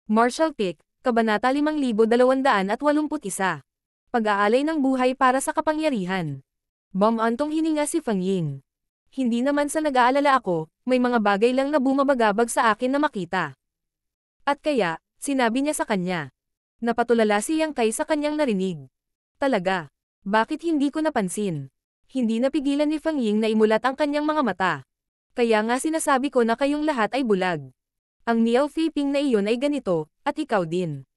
Marshall Pick, Kabanata 5281. Pag-aalay ng buhay para sa kapangyarihan. Bumantong hininga si Fang Ying. Hindi naman sa nag-aalala ako, may mga bagay lang na bumabagabag sa akin na makita. At kaya, sinabi niya sa kanya. Napatulala si Yang Kai sa kanyang narinig. Talaga, bakit hindi ko napansin? Hindi napigilan ni Fang Ying na imulat ang kanyang mga mata. Kaya nga sinasabi ko na kayong lahat ay bulag. Ang Miao Fei-ping na iyon ay ganito, at ikaw din.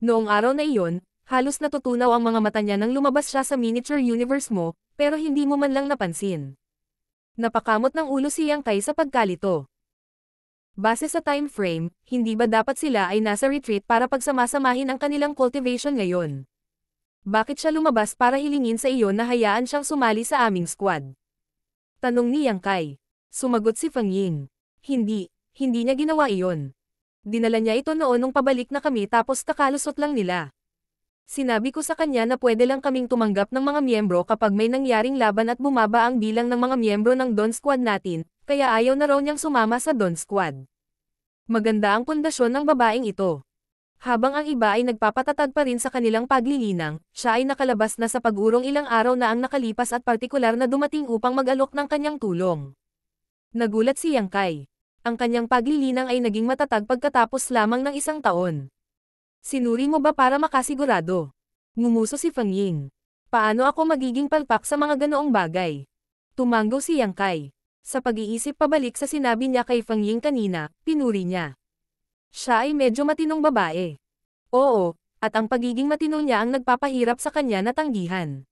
Noong araw na iyon, halos natutunaw ang mga mata niya nang lumabas siya sa miniature universe mo, pero hindi mo man lang napansin. Napakamot ng ulo si Yang Kai sa pagkalito. Base sa time frame, hindi ba dapat sila ay nasa retreat para pagsamasamahin ang kanilang cultivation ngayon? Bakit siya lumabas para hilingin sa iyo na hayaan siyang sumali sa aming squad? Tanong ni Yang Kai. Sumagot si Fang Ying. Hindi niya ginawa iyon. Dinala niya ito noon nung pabalik na kami tapos kakalusot lang nila. Sinabi ko sa kanya na pwede lang kaming tumanggap ng mga miyembro kapag may nangyaring laban at bumaba ang bilang ng mga miyembro ng Dawn Squad natin, kaya ayaw na raw niyang sumama sa Dawn Squad. Maganda ang pundasyon ng babaeng ito. Habang ang iba ay nagpapatatag pa rin sa kanilang paglilinang, siya ay nakalabas na sa pag-urong ilang araw na ang nakalipas at partikular na dumating upang mag-alok ng kanyang tulong. Nagulat si Yang Kai. Ang kanyang paglilinang ay naging matatag pagkatapos lamang ng isang taon. Sinuri mo ba para makasigurado? Ngumuso si Fang Ying. Paano ako magiging palpak sa mga ganoong bagay? Tumanggo si Yang Kai. Sa pag-iisip pabalik sa sinabi niya kay Fang Ying kanina, pinuri niya. Siya ay medyo matinong babae. Oo, at ang pagiging matino niya ang nagpapahirap sa kanya na tanggihan.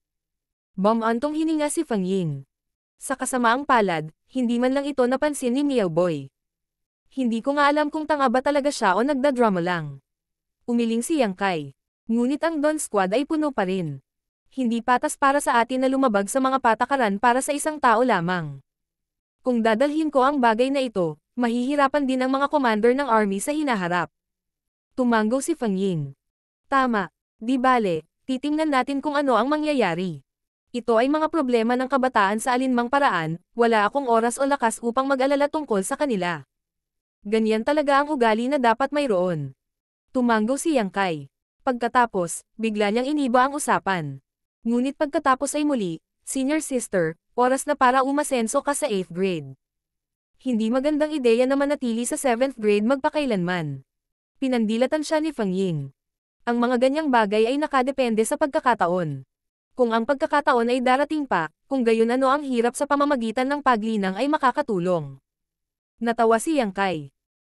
Bumantong hininga si Fang Ying. Sa kasamaang palad, hindi man lang ito napansin ni Miao Boy. Hindi ko nga alam kung tanga ba talaga siya o nagdadrama lang. Umiling si Yang Kai. Ngunit ang Dawn Squad ay puno pa rin. Hindi patas para sa atin na lumabag sa mga patakaran para sa isang tao lamang. Kung dadalhin ko ang bagay na ito, mahihirapan din ang mga commander ng army sa hinaharap. Tumanggo si Fang Ying. Tama, di bale, titingnan natin kung ano ang mangyayari. Ito ay mga problema ng kabataan sa alinmang paraan, wala akong oras o lakas upang mag-alala tungkol sa kanila. Ganyan talaga ang ugali na dapat mayroon. Tumanggo si Yang Kai. Pagkatapos, bigla niyang iniba ang usapan. Ngunit pagkatapos ay muli, Senior Sister, oras na para umasenso ka sa 8th grade. Hindi magandang ideya na manatili sa 7th grade magpakailanman. Pinandilatan siya ni Fang Ying. Ang mga ganyang bagay ay nakadepende sa pagkakataon. Kung ang pagkakataon ay darating pa, kung gayon ano ang hirap sa pamamagitan ng paglinang ay makakatulong. Natawa si Yang Kai.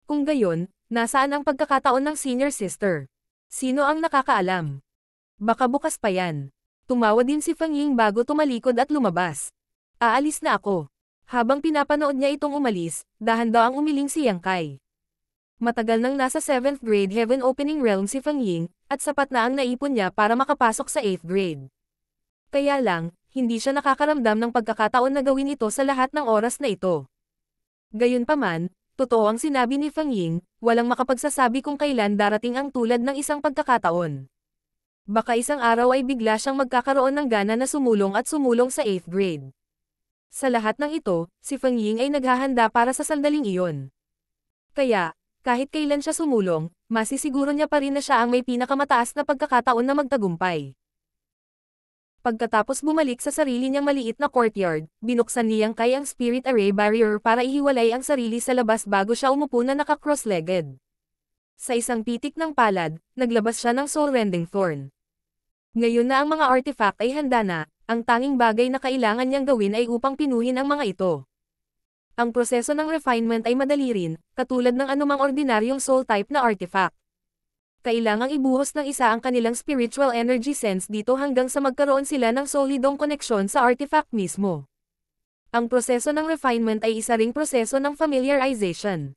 Kung gayon, nasaan ang pagkakataon ng Senior Sister? Sino ang nakakaalam? Baka bukas pa yan. Tumawa din si Fang Ying bago tumalikod at lumabas. Aalis na ako. Habang pinapanood niya itong umalis, dahan-dahang umiling si Yang Kai. Matagal nang nasa 7th grade heaven opening realm si Fang Ying, at sapat na ang naipon niya para makapasok sa 8th grade. Kaya lang, hindi siya nakakaramdam ng pagkakataon na gawin ito sa lahat ng oras na ito. Gayunpaman, totoo ang sinabi ni Fang Ying, walang makapagsasabi kung kailan darating ang tulad ng isang pagkakataon. Baka isang araw ay bigla siyang magkakaroon ng gana na sumulong sa 8th grade. Sa lahat ng ito, si Fang Ying ay naghahanda para sa sandaling iyon. Kaya, kahit kailan siya sumulong, masisiguro niya pa rin na siya ang may pinakamataas na pagkakataon na magtagumpay. Pagkatapos bumalik sa sarili niyang maliit na courtyard, binuksan ni Yang Kai ang spirit array barrier para ihiwalay ang sarili sa labas bago siya umupo na naka-cross-legged. Sa isang pitik ng palad, naglabas siya ng soul-rending thorn. Ngayon na ang mga artifact ay handa na, ang tanging bagay na kailangan niyang gawin ay upang pinuhin ang mga ito. Ang proseso ng refinement ay madali rin, katulad ng anumang ordinaryong soul type na artifact. Kailangang ibuhos ng isa ang kanilang spiritual energy sense dito hanggang sa magkaroon sila ng solidong koneksyon sa artifact mismo. Ang proseso ng refinement ay isa ring proseso ng familiarization.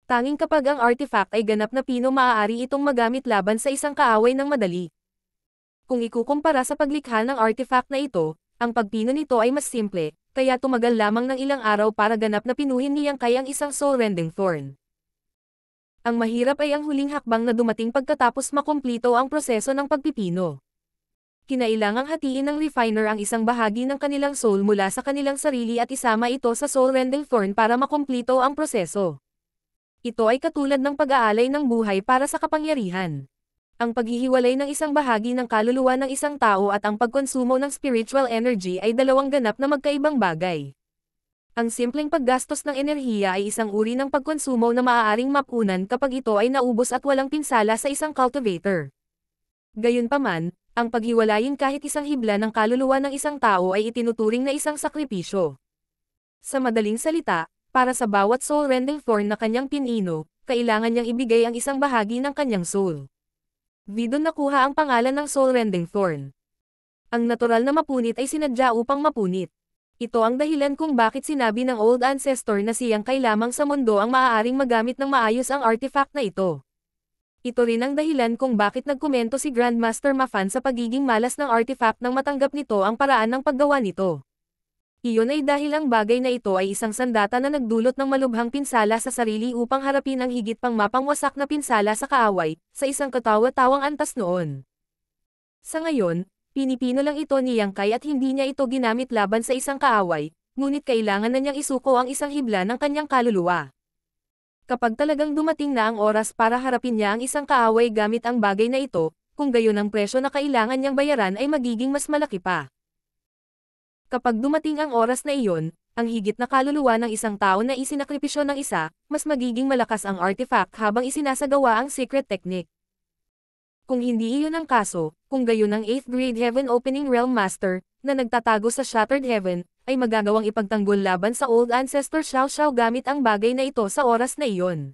Tanging kapag ang artifact ay ganap na pino maaari itong magamit laban sa isang kaaway ng madali. Kung ikukumpara sa paglikha ng artifact na ito, ang pagpino nito ay mas simple, kaya tumagal lamang ng ilang araw para ganap na pinuhin ni Yang Kai ang isang soul-rending thorn. Ang mahirap ay ang huling hakbang na dumating pagkatapos makumplito ang proseso ng pagpipino. Kinailangang hatiin ng refiner ang isang bahagi ng kanilang soul mula sa kanilang sarili at isama ito sa soul-rending thorn para makumplito ang proseso. Ito ay katulad ng pag-aalay ng buhay para sa kapangyarihan. Ang paghihiwalay ng isang bahagi ng kaluluwa ng isang tao at ang pagkonsumo ng spiritual energy ay dalawang ganap na magkaibang bagay. Ang simpleng paggastos ng enerhiya ay isang uri ng pagkonsumo na maaaring mapunan kapag ito ay naubos at walang pinsala sa isang cultivator. Gayunpaman, ang paghiwalayin kahit isang hibla ng kaluluwa ng isang tao ay itinuturing na isang sakripisyo. Sa madaling salita, para sa bawat soul-rending thorn na kanyang pinino, kailangan niyang ibigay ang isang bahagi ng kanyang soul. Doon nakuha ang pangalan ng soul-rending thorn. Ang natural na mapunit ay sinadya upang mapunit. Ito ang dahilan kung bakit sinabi ng old ancestor na siyang kay lamang sa mundo ang maaaring magamit ng maayos ang artifact na ito. Ito rin ang dahilan kung bakit nagkomento si Grandmaster Mafan sa pagiging malas ng artifact nang matanggap nito ang paraan ng paggawa nito. Iyon ay dahil ang bagay na ito ay isang sandata na nagdulot ng malubhang pinsala sa sarili upang harapin ang higit pang mapangwasak na pinsala sa kaaway, sa isang katawa-tawang antas noon. Sa ngayon, pinipino lang ito ni Yang Kai at hindi niya ito ginamit laban sa isang kaaway, ngunit kailangan na niyang isuko ang isang hibla ng kanyang kaluluwa. Kapag talagang dumating na ang oras para harapin niya ang isang kaaway gamit ang bagay na ito, kung gayon ang presyo na kailangan niyang bayaran ay magiging mas malaki pa. Kapag dumating ang oras na iyon, ang higit na kaluluwa ng isang tao na isinakripisyo ng isa, mas magiging malakas ang artifact habang isinasagawa ang secret technique. Kung hindi iyon ang kaso, kung gayon ang 8th grade Heaven Opening Realm Master, na nagtatago sa Shattered Heaven, ay magagawang ipagtanggol laban sa Old Ancestor Xiao Xiao gamit ang bagay na ito sa oras na iyon.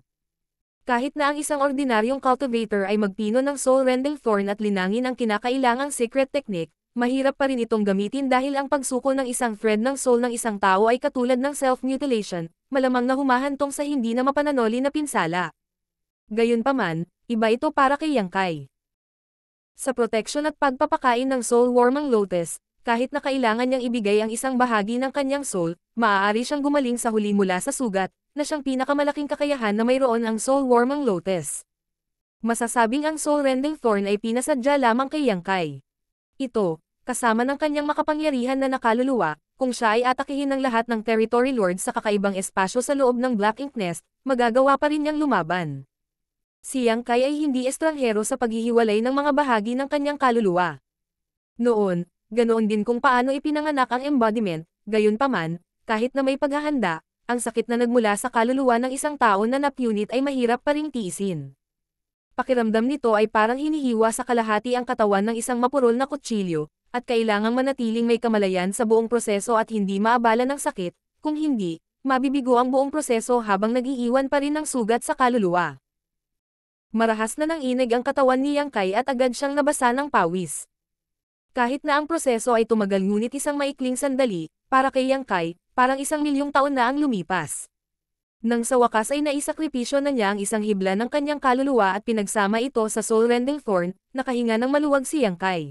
Kahit na ang isang ordinaryong cultivator ay magpino ng soul-rending thorn at linangin ang kinakailangang secret technique, mahirap pa rin itong gamitin dahil ang pagsuko ng isang thread ng soul ng isang tao ay katulad ng self-mutilation, malamang na humahantong sa hindi na mapananoli na pinsala. Gayunpaman, iba ito para kay Yang Kai. Sa protection at pagpapakain ng soul-warming lotus, kahit na kailangan niyang ibigay ang isang bahagi ng kanyang soul, maaari siyang gumaling sa huli mula sa sugat, na siyang pinakamalaking kakayahan na mayroon ang soul-warming lotus. Masasabing ang soul-rending thorn ay pinasadya lamang kay Yang Kai. Ito, kasama ng kanyang makapangyarihan na nakaluluwa, kung siya ay atakihin ng lahat ng territory lords sa kakaibang espasyo sa loob ng Black Ink Nest, magagawa pa rin niyang lumaban. Si Yang Kai ay hindi estranghero sa paghihiwalay ng mga bahagi ng kanyang kaluluwa. Noon, ganoon din kung paano ipinanganak ang embodiment, gayunpaman, kahit na may paghahanda, ang sakit na nagmula sa kaluluwa ng isang tao na napunit ay mahirap pa ring tiisin. Pakiramdam nito ay parang hinihiwa sa kalahati ang katawan ng isang mapurol na kutsilyo, at kailangang manatiling may kamalayan sa buong proseso at hindi maabala ng sakit, kung hindi, mabibigo ang buong proseso habang nag-iiwan pa rin ng sugat sa kaluluwa. Marahas na ng inig ang katawan ni Yang Kai at agad siyang nabasa ng pawis. Kahit na ang proseso ay tumagal ngunit isang maikling sandali, para kay Yang Kai, parang 1,000,000 taon na ang lumipas. Nang sa wakas ay naisakripisyo na niya ang isang hibla ng kanyang kaluluwa at pinagsama ito sa soul-rending thorn, nakahinga ng maluwag si Yang Kai.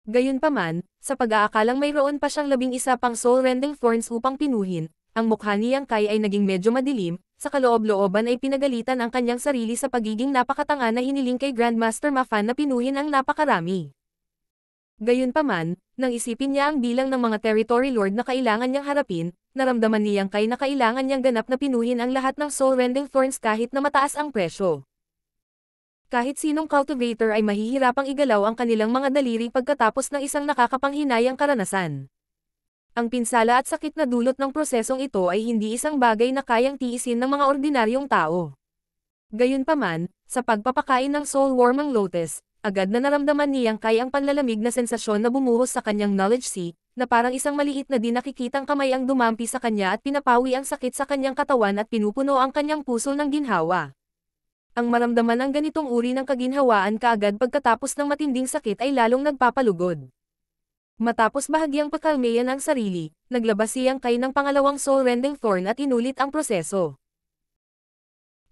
Gayunpaman, sa pag-aakalang mayroon pa siyang 11 pang soul-rending thorns upang pinuhin, ang mukha ni Yang Kai ay naging medyo madilim, sa kaloob-looban ay pinagalitan ang kanyang sarili sa pagiging napakatanga na hiniling kay Grandmaster Mafan na pinuhin ang napakarami. Gayunpaman, nang isipin niya ang bilang ng mga territory lord na kailangan niyang harapin, naramdaman ni Yang Kai na kailangan niyang ganap na pinuhin ang lahat ng soul-rending thorns kahit na mataas ang presyo. Kahit sinong cultivator ay mahihirapang igalaw ang kanilang mga daliri pagkatapos ng isang nakakapanghinayang karanasan. Ang pinsala at sakit na dulot ng prosesong ito ay hindi isang bagay na kayang tiisin ng mga ordinaryong tao. Gayunpaman, sa pagpapakain ng soul-warming lotus, agad na naramdaman ni Yang Kai ang panlalamig na sensasyon na bumuhos sa kanyang knowledge sea, na parang isang maliit na di nakikitang kamay ang dumampi sa kanya at pinapawi ang sakit sa kanyang katawan at pinupuno ang kanyang puso ng ginhawa. Ang maramdaman ng ganitong uri ng kaginhawaan kaagad pagkatapos ng matinding sakit ay lalong nagpapalugod. Matapos bahagyang pakalmayan ang sarili, naglabas si Yang Kai ng pangalawang soul-rending thorn at inulit ang proseso.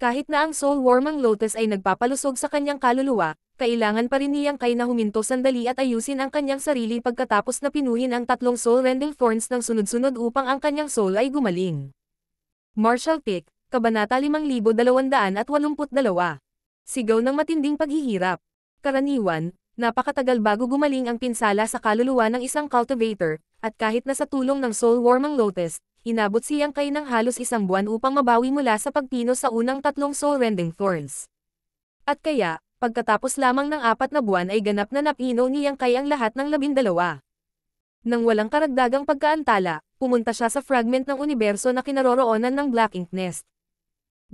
Kahit na ang soul-warming lotus ay nagpapalusog sa kanyang kaluluwa, kailangan pa rin ni Yang Kai na huminto sandali at ayusin ang kanyang sarili pagkatapos na pinuhin ang 3 soul-rending thorns ng sunod-sunod upang ang kanyang soul ay gumaling. Martial Pick, Kabanata 5282. Sigaw ng matinding paghihirap. Karaniwan, napakatagal bago gumaling ang pinsala sa kaluluwa ng isang cultivator, at kahit na sa tulong ng soul-warming lotus, inabot si Yang Kai ng halos 1 buwan upang mabawi mula sa pagpino sa unang 3 soul-rending thorns. At kaya, pagkatapos lamang ng 4 na buwan ay ganap na napino ni Yang Kai ang lahat ng 12. Nang walang karagdagang pagkaantala, pumunta siya sa fragment ng universo na kinaroroonan ng Black Ink Nest.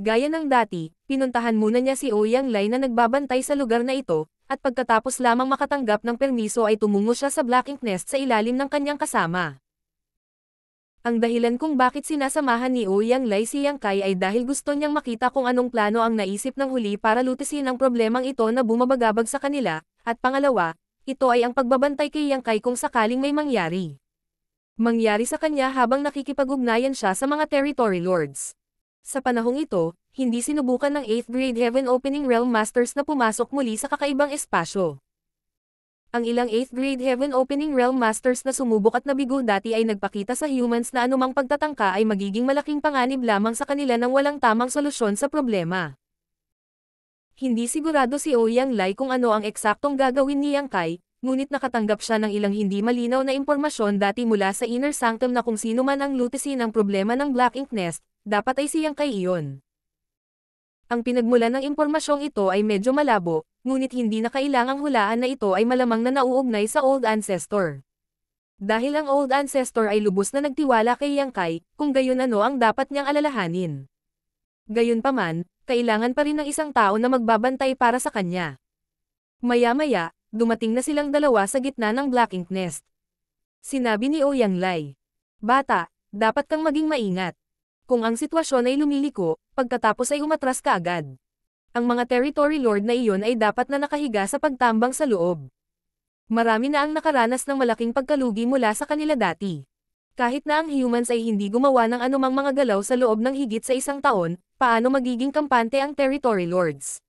Gaya ng dati, pinuntahan muna niya si Ouyang Lai na nagbabantay sa lugar na ito, at pagkatapos lamang makatanggap ng permiso ay tumungo siya sa Black Ink Nest sa ilalim ng kanyang kasama. Ang dahilan kung bakit sinasamahan ni Ouyang Lai si Yang Kai ay dahil gusto niyang makita kung anong plano ang naisip ng huli para lutisin ang problemang ito na bumabagabag sa kanila, at pangalawa, ito ay ang pagbabantay kay Yang Kai kung sakaling may mangyari. Mangyari sa kanya habang nakikipag-ugnayan siya sa mga territory lords. Sa panahong ito, hindi sinubukan ng 8th Grade Heaven Opening Realm Masters na pumasok muli sa kakaibang espasyo. Ang ilang 8th Grade Heaven Opening Realm Masters na sumubok at nabigo dati ay nagpakita sa humans na anumang pagtatangka ay magiging malaking panganib lamang sa kanila nang walang tamang solusyon sa problema. Hindi sigurado si Ouyang Lai kung ano ang eksaktong gagawin ni Yang Kai, ngunit nakatanggap siya ng ilang hindi malinaw na impormasyon dati mula sa Inner Sanctum na kung sino man ang lutisin ang problema ng Black Ink Nest, dapat ay si Yang Kai iyon. Ang pinagmulan ng impormasyong ito ay medyo malabo, ngunit hindi na kailangang hulaan na ito ay malamang na nauugnay sa Old Ancestor. Dahil ang Old Ancestor ay lubos na nagtiwala kay Yang Kai, kung gayon ano ang dapat niyang alalahanin. Gayunpaman, kailangan pa rin ng isang tao na magbabantay para sa kanya. Maya-maya, dumating na silang dalawa sa gitna ng Black Ink Nest. Sinabi ni Ouyang Lai, "Bata, dapat kang maging maingat. Kung ang sitwasyon ay lumiliko, pagkatapos ay umatras ka agad. Ang mga territory lord na iyon ay dapat na nakahiga sa pagtambang sa loob. Marami na ang nakaranas ng malaking pagkalugi mula sa kanila dati. Kahit na ang humans ay hindi gumawa ng anumang mga galaw sa loob ng higit sa 1 taon, paano magiging kampante ang territory lords?"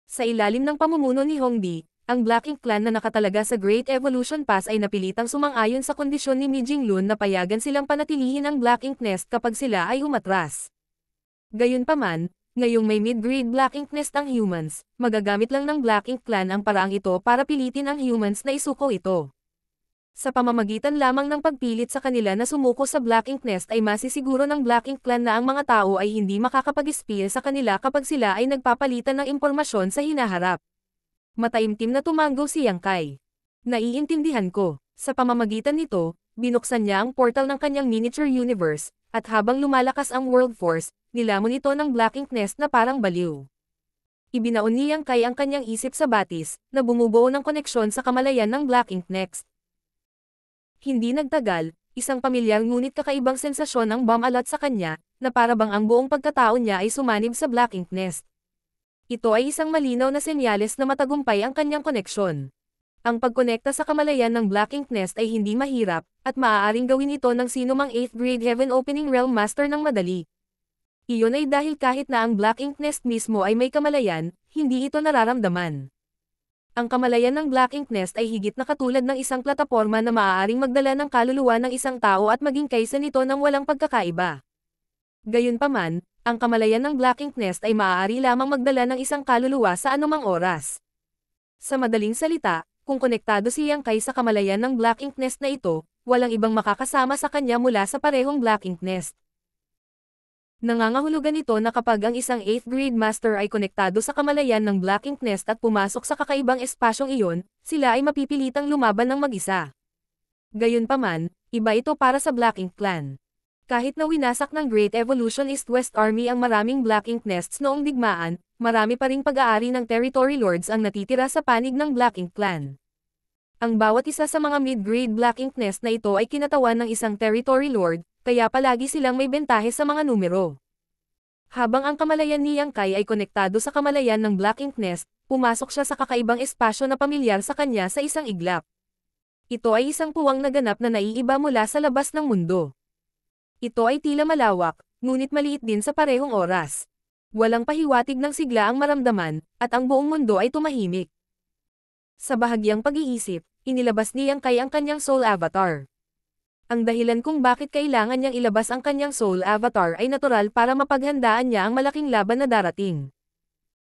Sa ilalim ng pamumuno ni Hongdi, ang Black Ink Clan na nakatalaga sa Great Evolution Pass ay napilitang sumang-ayon sa kondisyon ni Mi Jinglun na payagan silang panatilihin ang Black Ink Nest kapag sila ay umatras. Gayunpaman, ngayong may mid-grade Black Ink Nest ang humans, magagamit lang ng Black Ink Clan ang paraang ito para pilitin ang humans na isuko ito. Sa pamamagitan lamang ng pagpilit sa kanila na sumuko sa Black Ink Nest ay masisiguro ng Black Ink Clan na ang mga tao ay hindi makakapag-espiya sa kanila kapag sila ay nagpapalitan ng impormasyon sa hinaharap. Mataimtim na tumango si Yang Kai. "Naiintindihan ko." Sa pamamagitan nito, binuksan niya ang portal ng kanyang miniature universe, at habang lumalakas ang World Force, nilamon ito ng Black Ink Nest na parang baliw. Ibinaon ni Yang Kai ang kanyang isip sa batis, na bumubuo ng koneksyon sa kamalayan ng Black Ink Nest. Hindi nagtagal, isang pamilyar ngunit kakaibang sensasyon ang bumalat sa kanya, na para bang ang buong pagkatao niya ay sumanib sa Black Ink Nest. Ito ay isang malinaw na senyales na matagumpay ang kanyang koneksyon. Ang pagkonekta sa kamalayan ng Black Ink Nest ay hindi mahirap, at maaaring gawin ito ng sinumang 8th Grade Heaven Opening Realm Master ng madali. Iyon ay dahil kahit na ang Black Ink Nest mismo ay may kamalayan, hindi ito nararamdaman. Ang kamalayan ng Black Ink Nest ay higit na katulad ng isang plataporma na maaaring magdala ng kaluluwa ng isang tao at maging kaysa nito ng walang pagkakaiba. Gayunpaman, ang kamalayan ng Black Ink Nest ay maaari lamang magdala ng isang kaluluwa sa anumang oras. Sa madaling salita, kung konektado si Yang Kai sa kamalayan ng Black Ink Nest na ito, walang ibang makakasama sa kanya mula sa parehong Black Ink Nest. Nangangahulugan ito na kapag ang isang 8th Grade Master ay konektado sa kamalayan ng Black Ink Nest at pumasok sa kakaibang espasyong iyon, sila ay mapipilitang lumaban ng mag-isa. Gayunpaman, iba ito para sa Black Ink Clan. Kahit na winasak ng Great Evolution East-West Army ang maraming Black Ink Nests noong digmaan, marami pa ring pag-aari ng Territory Lords ang natitira sa panig ng Black Ink Clan. Ang bawat isa sa mga mid-grade Black Ink Nest na ito ay kinatawan ng isang Territory Lord, kaya palagi silang may bentahe sa mga numero. Habang ang kamalayan ni Yang Kai ay konektado sa kamalayan ng Black Ink Nest, pumasok siya sa kakaibang espasyo na pamilyar sa kanya sa isang iglap. Ito ay isang puwang na ganap na naiiba mula sa labas ng mundo. Ito ay tila malawak, ngunit maliit din sa parehong oras. Walang pahiwatig ng sigla ang maramdaman, at ang buong mundo ay tumahimik. Sa bahagyang pag-iisip, inilabas ni Yang Kai ang kanyang soul avatar. Ang dahilan kung bakit kailangan niyang ilabas ang kanyang soul avatar ay natural para mapaghandaan niya ang malaking laban na darating.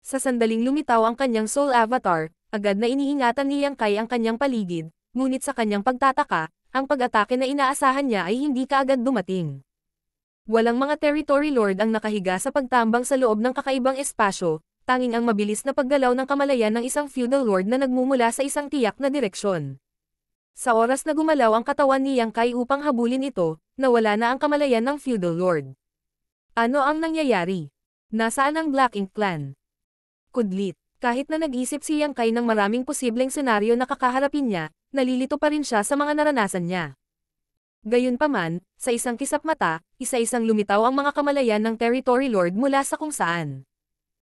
Sa sandaling lumitaw ang kanyang soul avatar, agad na iniingatan ni Yang Kai ang kanyang paligid, ngunit sa kanyang pagtataka, ang pag-atake na inaasahan niya ay hindi kaagad dumating. Walang mga territory lord ang nakahiga sa pagtambang sa loob ng kakaibang espasyo, tanging ang mabilis na paggalaw ng kamalayan ng isang feudal lord na nagmumula sa isang tiyak na direksyon. Sa oras na gumalaw ang katawan ni Yang Kai upang habulin ito, nawala na ang kamalayan ng feudal lord. Ano ang nangyayari? Nasaan ang Black Ink Clan? Kudlit. Kahit na nag-isip si Yang Kai ng maraming posibleng senaryo na kakaharapin niya, nalilito pa rin siya sa mga naranasan niya. Gayunpaman, sa isang kisap mata, isa-isang lumitaw ang mga kamalayan ng Territory Lord mula sa kung saan.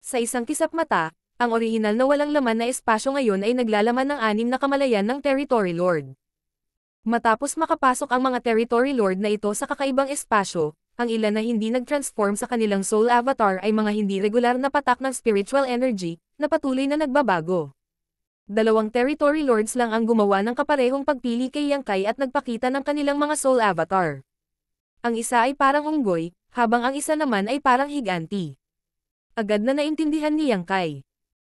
Sa isang kisap mata, ang orihinal na walang laman na espasyo ngayon ay naglalaman ng 6 na kamalayan ng Territory Lord. Matapos makapasok ang mga Territory Lord na ito sa kakaibang espasyo, ang ilan na hindi nag-transform sa kanilang soul avatar ay mga hindi regular na patak ng spiritual energy, na patuloy na nagbabago. 2 Territory Lords lang ang gumawa ng kaparehong pagpili kay Yang Kai at nagpakita ng kanilang mga soul avatar. Ang isa ay parang unggoy, habang ang isa naman ay parang higanti. Agad na naintindihan ni Yang Kai.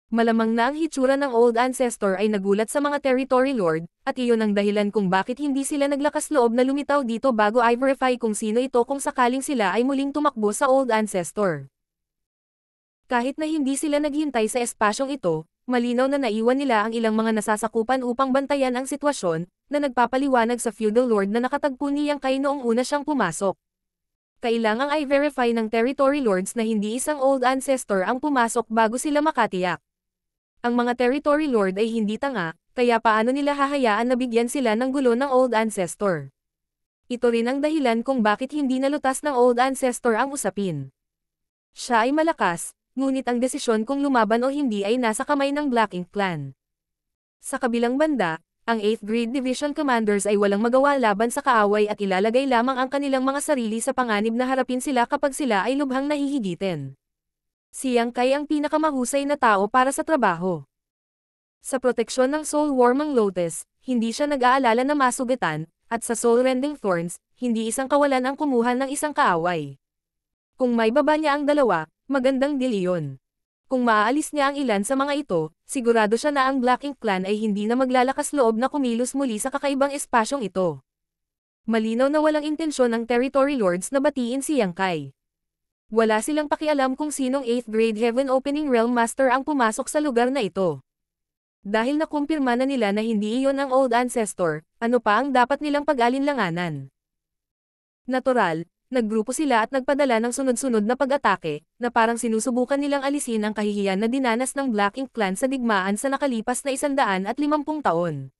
Malamang na ang hitsura ng Old Ancestor ay nagulat sa mga Territory Lord, at iyon ang dahilan kung bakit hindi sila naglakas loob na lumitaw dito bago i-verify kung sino ito kung sakaling sila ay muling tumakbo sa Old Ancestor. Kahit na hindi sila naghintay sa espasyong ito, malinaw na naiwan nila ang ilang mga nasasakupan upang bantayan ang sitwasyon, na nagpapaliwanag sa feudal lord na nakatagpo ni Yang Kai noong una siyang pumasok. Kailangang i-verify ng Territory Lords na hindi isang Old Ancestor ang pumasok bago sila makatiyak. Ang mga Territory Lord ay hindi tanga, kaya paano nila hahayaan na bigyan sila ng gulo ng Old Ancestor? Ito rin ang dahilan kung bakit hindi nalutas ng Old Ancestor ang usapin. Siya ay malakas, ngunit ang desisyon kung lumaban o hindi ay nasa kamay ng Black Ink Clan. Sa kabilang banda, ang 8th Grade Division Commanders ay walang magawa laban sa kaaway at ilalagay lamang ang kanilang mga sarili sa panganib na harapin sila kapag sila ay lubhang nahihigitin. Si Yang Kai ang pinakamahusay na tao para sa trabaho. Sa proteksyon ng Soul Warming Lotus, hindi siya nag-aalala na masugatan, at sa Soul Rending Thorns, hindi isang kawalan ang kumuha ng isang kaaway. Kung may baba niya ang dalawa, magandang deal iyon. Kung maaalis niya ang ilan sa mga ito, sigurado siya na ang Black Ink Clan ay hindi na maglalakas loob na kumilos muli sa kakaibang espasyong ito. Malinaw na walang intensyon ng Territory Lords na batiin si Yang Kai. Wala silang pakialam kung sinong 8th Grade Heaven Opening Realm Master ang pumasok sa lugar na ito. Dahil nakumpirma na nila na hindi iyon ang Old Ancestor, ano pa ang dapat nilang pag-alinlanganan? Natural, naggrupo sila at nagpadala ng sunod-sunod na pag-atake, na parang sinusubukan nilang alisin ang kahihiyan na dinanas ng Black Ink Clan sa digmaan sa nakalipas na 150 taon.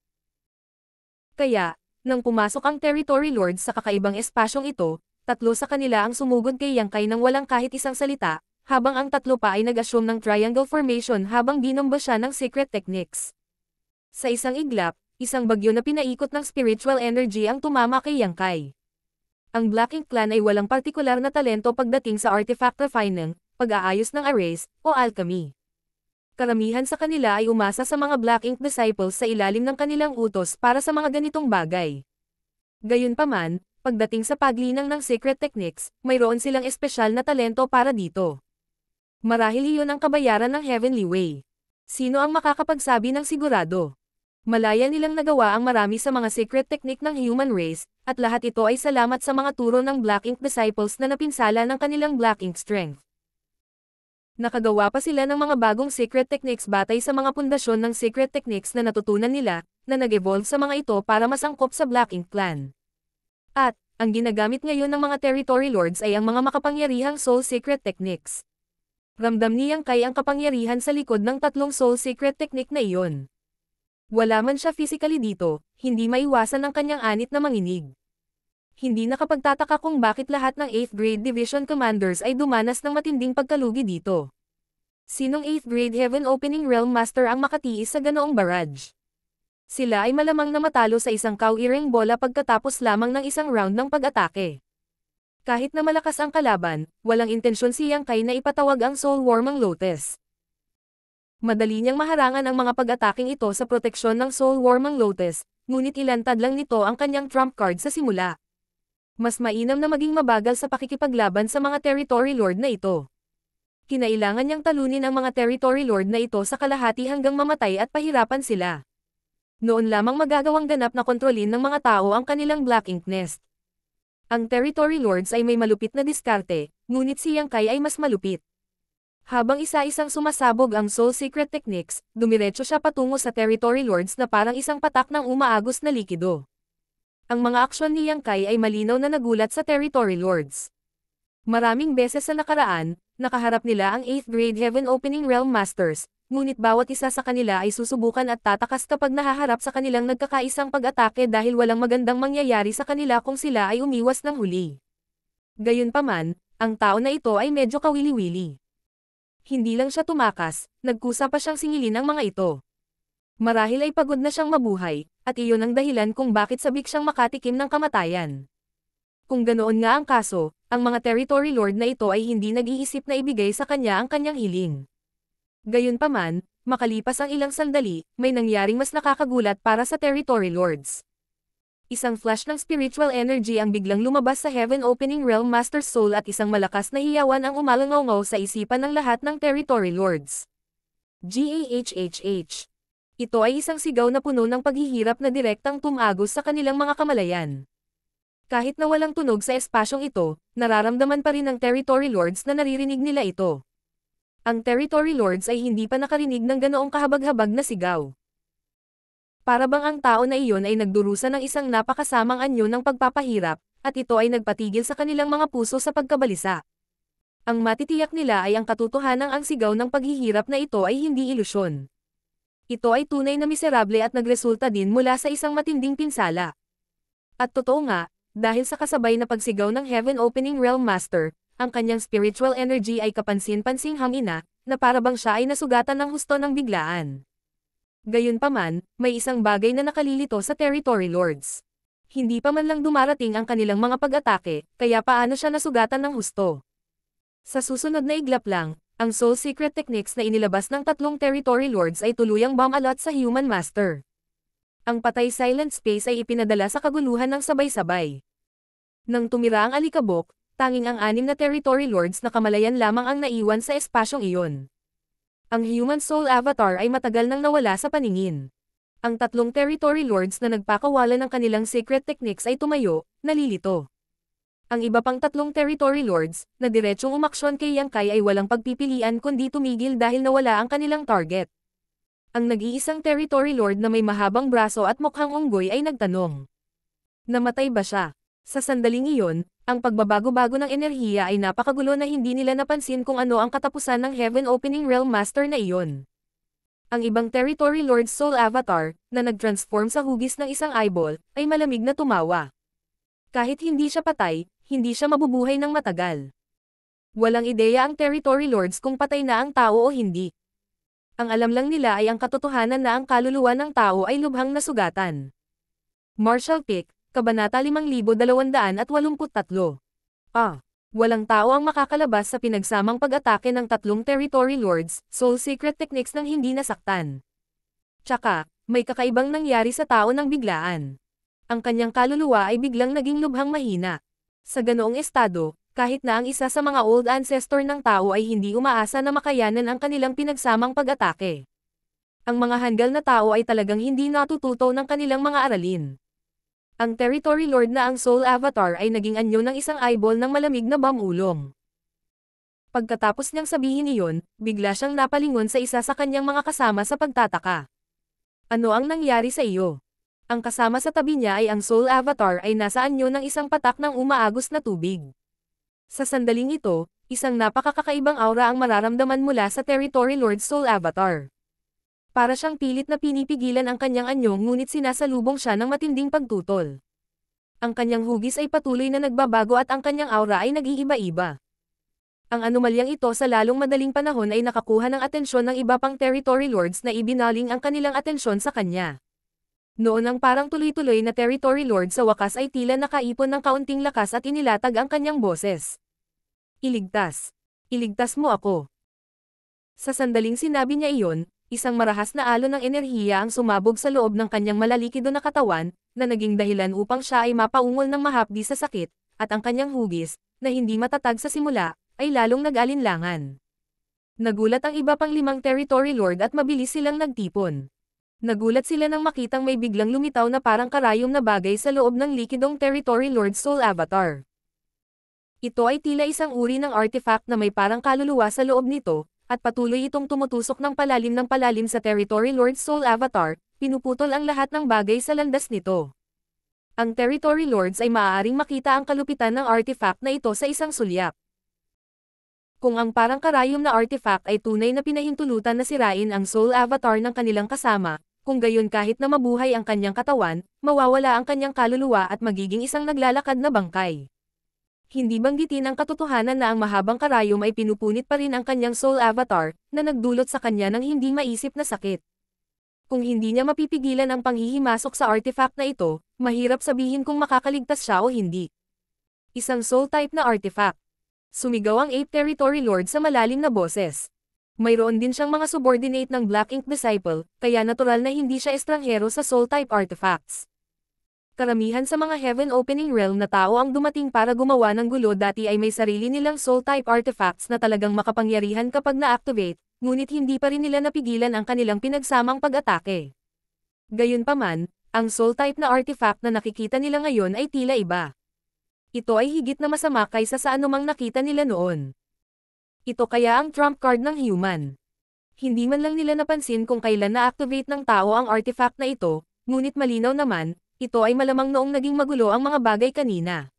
Kaya, nang pumasok ang Territory Lords sa kakaibang espasyong ito, 3 sa kanila ang sumugod kay Yang Kai nang walang kahit isang salita, habang ang 3 pa ay nag-assume ng triangle formation habang binomba siya ng secret techniques. Sa isang iglap, isang bagyo na pinaikot ng spiritual energy ang tumama kay Yang Kai. Ang Black Ink Clan ay walang partikular na talento pagdating sa artifact refining, pag-aayos ng arrays, o alchemy. Karamihan sa kanila ay umasa sa mga Black Ink disciples sa ilalim ng kanilang utos para sa mga ganitong bagay. Gayunpaman, pagdating sa paglinang ng secret techniques, mayroon silang espesyal na talento para dito. Marahil iyon ang kabayaran ng Heavenly Way. Sino ang makakapagsabi ng sigurado? Malaya nilang nagawa ang marami sa mga secret technique ng human race, at lahat ito ay salamat sa mga turo ng Black Ink disciples na napinsala ng kanilang Black Ink strength. Nakagawa pa sila ng mga bagong secret techniques batay sa mga pundasyon ng secret techniques na natutunan nila, na nag-evolve sa mga ito para masangkop sa Black Ink Clan. At, ang ginagamit ngayon ng mga Territory Lords ay ang mga makapangyarihang Soul Secret Techniques. Ramdam ni Yang Kai ang kapangyarihan sa likod ng 3 Soul Secret Technique na iyon. Wala man siya physically dito, hindi maiwasan ang kanyang anit na manginig. Hindi nakapagtataka kung bakit lahat ng 8th Grade Division Commanders ay dumanas ng matinding pagkalugi dito. Sinong 8th Grade Heaven Opening Realm Master ang makatiis sa ganoong barrage? Sila ay malamang na matalo sa isang kauiring bola pagkatapos lamang ng isang round ng pag-atake. Kahit na malakas ang kalaban, walang intensyon si Yang Kai na ipatawag ang Soul Warming Lotus. Madali niyang maharangan ang mga pag-ataking ito sa proteksyon ng Soul Warming Lotus, ngunit ilantad lang nito ang kanyang trump card sa simula. Mas mainam na maging mabagal sa pakikipaglaban sa mga Territory Lord na ito. Kinailangan niyang talunin ang mga Territory Lord na ito sa kalahati hanggang mamatay at pahirapan sila. Noon lamang magagawang ganap na kontrolin ng mga tao ang kanilang Black Ink Nest. Ang Territory Lords ay may malupit na diskarte, ngunit si Yang Kai ay mas malupit. Habang isa-isang sumasabog ang Soul Secret Techniques, dumiretso siya patungo sa Territory Lords na parang isang patak ng umaagos na likido. Ang mga aksyon ni Yang Kai ay malinaw na nagulat sa Territory Lords. Maraming beses sa nakaraan, nakaharap nila ang 8th grade Heaven Opening Realm Masters, ngunit bawat isa sa kanila ay susubukan at tatakas kapag nahaharap sa kanilang nagkakaisang pag-atake dahil walang magandang mangyayari sa kanila kung sila ay umiwas ng huli. Gayunpaman, ang tao na ito ay medyo kawili-wili. Hindi lang siya tumakas, nagkusa pa siyang singilin ang mga ito. Marahil ay pagod na siyang mabuhay, at iyon ang dahilan kung bakit sabik siyang makatikim ng kamatayan. Kung ganoon nga ang kaso, ang mga Territory Lord na ito ay hindi nag-iisip na ibigay sa kanya ang kanyang hiling. Gayunpaman, makalipas ang ilang sandali, may nangyaring mas nakakagulat para sa Territory Lords. Isang flash ng spiritual energy ang biglang lumabas sa Heaven Opening Realm Master's Soul at isang malakas na hiyawan ang umalangaw sa isipan ng lahat ng Territory Lords. Gahhh. Ito ay isang sigaw na puno ng paghihirap na direktang tumagos sa kanilang mga kamalayan. Kahit na walang tunog sa espasyong ito, nararamdaman pa rin ng Territory Lords na naririnig nila ito. Ang Territory Lords ay hindi pa nakarinig ng ganoong kahabag-habag na sigaw. Para bang ang tao na iyon ay nagdurusa ng isang napakasamang anyo ng pagpapahirap, at ito ay nagpatigil sa kanilang mga puso sa pagkabalisa. Ang matitiyak nila ay ang katotohanang ang sigaw ng paghihirap na ito ay hindi ilusyon. Ito ay tunay na miserable at nagresulta din mula sa isang matinding pinsala. At totoo nga, dahil sa kasabay na pagsigaw ng Heaven Opening Realm Master, ang kanyang spiritual energy ay kapansin-pansing hangina, na para bang siya ay nasugatan ng husto ng biglaan. Gayunpaman, may isang bagay na nakalilito sa Territory Lords. Hindi pa man lang dumarating ang kanilang mga pag-atake, kaya paano siya nasugatan ng husto. Sa susunod na iglap lang, ang Soul Secret Techniques na inilabas ng tatlong Territory Lords ay tuluyang bomb-alot sa Human Master. Ang patay silent space ay ipinadala sa kaguluhan ng sabay-sabay. Nang tumira ang alikabok, tanging ang 6 na Territory Lords na kamalayan lamang ang naiwan sa espasyong iyon. Ang Human Soul Avatar ay matagal nang nawala sa paningin. Ang tatlong Territory Lords na nagpakawalan ng kanilang secret techniques ay tumayo, nalilito. Ang iba pang tatlong Territory Lords, na diretsong umaksyon kay Yang Kai ay walang pagpipilian kundi tumigil dahil nawala ang kanilang target. Ang nag-iisang Territory Lord na may mahabang braso at mukhang unggoy ay nagtanong. Namatay ba siya? Sa sandaling iyon, ang pagbabago-bago ng enerhiya ay napakagulo na hindi nila napansin kung ano ang katapusan ng Heaven Opening Realm Master na iyon. Ang ibang Territory Lord's Soul Avatar, na nag-transform sa hugis ng isang eyeball, ay malamig na tumawa. Kahit hindi siya patay, hindi siya mabubuhay ng matagal. Walang ideya ang Territory Lords kung patay na ang tao o hindi. Ang alam lang nila ay ang katotohanan na ang kaluluwa ng tao ay lubhang nasugatan. Marshall Pick, Kabanata 5283. Walang tao ang makakalabas sa pinagsamang pag-atake ng tatlong Territory Lords, Soul Secret Techniques nang hindi nasaktan. Tsaka, may kakaibang nangyari sa tao ng biglaan. Ang kanyang kaluluwa ay biglang naging lubhang mahina. Sa ganoong estado, kahit na ang isa sa mga old ancestor ng tao ay hindi umaasa na makayanan ang kanilang pinagsamang pag-atake. Ang mga hanggal na tao ay talagang hindi natututo ng kanilang mga aralin. Ang Territory Lord na ang Soul Avatar ay naging anyo ng isang eyeball ng malamig na bamulong. Pagkatapos niyang sabihin iyon, bigla siyang napalingon sa isa sa kanyang mga kasama sa pagtataka. Ano ang nangyari sa iyo? Ang kasama sa tabi niya ay ang Soul Avatar ay nasa anyo ng isang patak ng umaagos na tubig. Sa sandaling ito, isang napakakakaibang aura ang mararamdaman mula sa Territory Lord's Soul Avatar. Para siyang pilit na pinipigilan ang kanyang anyo ngunit sinasalubong siya ng matinding pagtutol. Ang kanyang hugis ay patuloy na nagbabago at ang kanyang aura ay nag-iiba-iba. Ang anomalyang ito sa lalong madaling panahon ay nakakuha ng atensyon ng iba pang Territory Lords na ibinaling ang kanilang atensyon sa kanya. Noon ang parang tuloy-tuloy na Territory Lord sa wakas ay tila nakaipon ng kaunting lakas at inilatag ang kanyang boses. Iligtas. Iligtas mo ako. Sa sandaling sinabi niya iyon, isang marahas na alon ng enerhiya ang sumabog sa loob ng kanyang malalikido na katawan, na naging dahilan upang siya ay mapaungol ng mahapdi sa sakit, at ang kanyang hugis, na hindi matatag sa simula, ay lalong nag-alinlangan. Nagulat ang iba pang 5 Territory Lord at mabilis silang nagtipon. Nagulat sila nang makitang may biglang lumitaw na parang karayom na bagay sa loob ng likidong Territory Lord Soul Avatar. Ito ay tila isang uri ng artifact na may parang kaluluwa sa loob nito, at patuloy itong tumutusok ng palalim sa Territory Lord Soul Avatar, pinuputol ang lahat ng bagay sa landas nito. Ang Territory Lords ay maaaring makita ang kalupitan ng artifact na ito sa isang sulyap. Kung ang parang karayom na artifact ay tunay na pinahintulutan na sirain ang Soul Avatar ng kanilang kasama, kung gayon kahit na mabuhay ang kanyang katawan, mawawala ang kanyang kaluluwa at magiging isang naglalakad na bangkay. Hindi banggitin ang katotohanan na ang mahabang karayom ay pinupunit pa rin ang kanyang Soul Avatar, na nagdulot sa kanya ng hindi maisip na sakit. Kung hindi niya mapipigilan ang panghihimasok sa artifact na ito, mahirap sabihin kung makakaligtas siya o hindi. Isang Soul type na artifact. Sumigaw ang 8 Territory Lord sa malalim na boses. Mayroon din siyang mga subordinate ng Black Ink Disciple, kaya natural na hindi siya estranghero sa Soul type artifacts. Karamihan sa mga Heaven Opening Realm na tao ang dumating para gumawa ng gulo dati ay may sarili nilang Soul-type artifacts na talagang makapangyarihan kapag na-activate, ngunit hindi pa rin nila napigilan ang kanilang pinagsamang pag-atake. Gayunpaman, ang Soul-type na artifact na nakikita nila ngayon ay tila iba. Ito ay higit na masama kaysa sa anumang nakita nila noon. Ito kaya ang trump card ng human. Hindi man lang nila napansin kung kailan na-activate ng tao ang artifact na ito, ngunit malinaw naman, ito ay malamang noong naging magulo ang mga bagay kanina.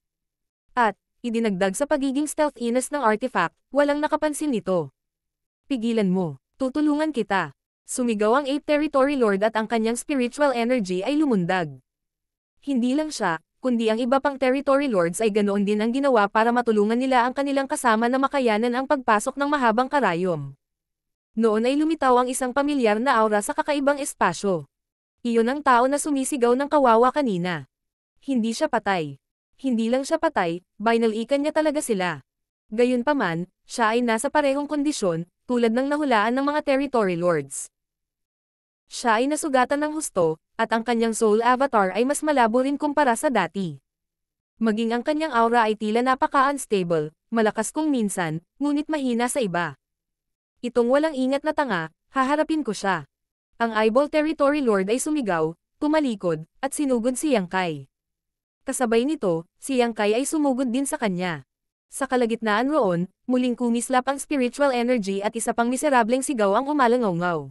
At, idinagdag sa pagiging stealthiness ng artifact, walang nakapansin nito. Pigilan mo, tutulungan kita. Sumigaw ang 8 Territory Lord at ang kanyang spiritual energy ay lumundag. Hindi lang siya, kundi ang iba pang Territory Lords ay ganoon din ang ginawa para matulungan nila ang kanilang kasama na makayanan ang pagpasok ng mahabang karayom. Noon ay lumitaw ang isang pamilyar na aura sa kakaibang espasyo. Iyon ang tao na sumisigaw ng kawawa kanina. Hindi siya patay. Hindi lang siya patay, binalikan niya talaga sila. Gayunpaman, siya ay nasa parehong kondisyon, tulad ng nahulaan ng mga Territory Lords. Siya ay nasugatan ng husto, at ang kanyang Soul Avatar ay mas malabo rin kumpara sa dati. Maging ang kanyang aura ay tila napaka-unstable, malakas kung minsan, ngunit mahina sa iba. Itong walang ingat na tanga, haharapin ko siya. Ang Eyeball Territory Lord ay sumigaw, tumalikod, at sinugod si Yang Kai. Kasabay nito, si Yang Kai ay sumugod din sa kanya. Sa kalagitnaan roon, muling kumislap ang spiritual energy at isa pang miserableng sigaw ang umalangaw-ngaw.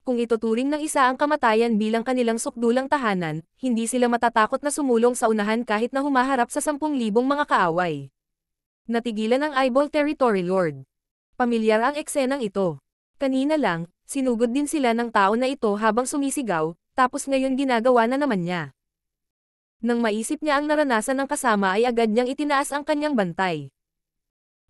Kung ituturing ng isa ang kamatayan bilang kanilang sukdulang tahanan, hindi sila matatakot na sumulong sa unahan kahit na humaharap sa 10,000 mga kaaway. Natigilan ang Eyeball Territory Lord. Pamilyar ang eksenang ito. Kanina lang, sinugod din sila ng tao na ito habang sumisigaw, tapos ngayon ginagawa na naman niya. Nang maisip niya ang naranasan ng kasama ay agad niyang itinaas ang kanyang bantay.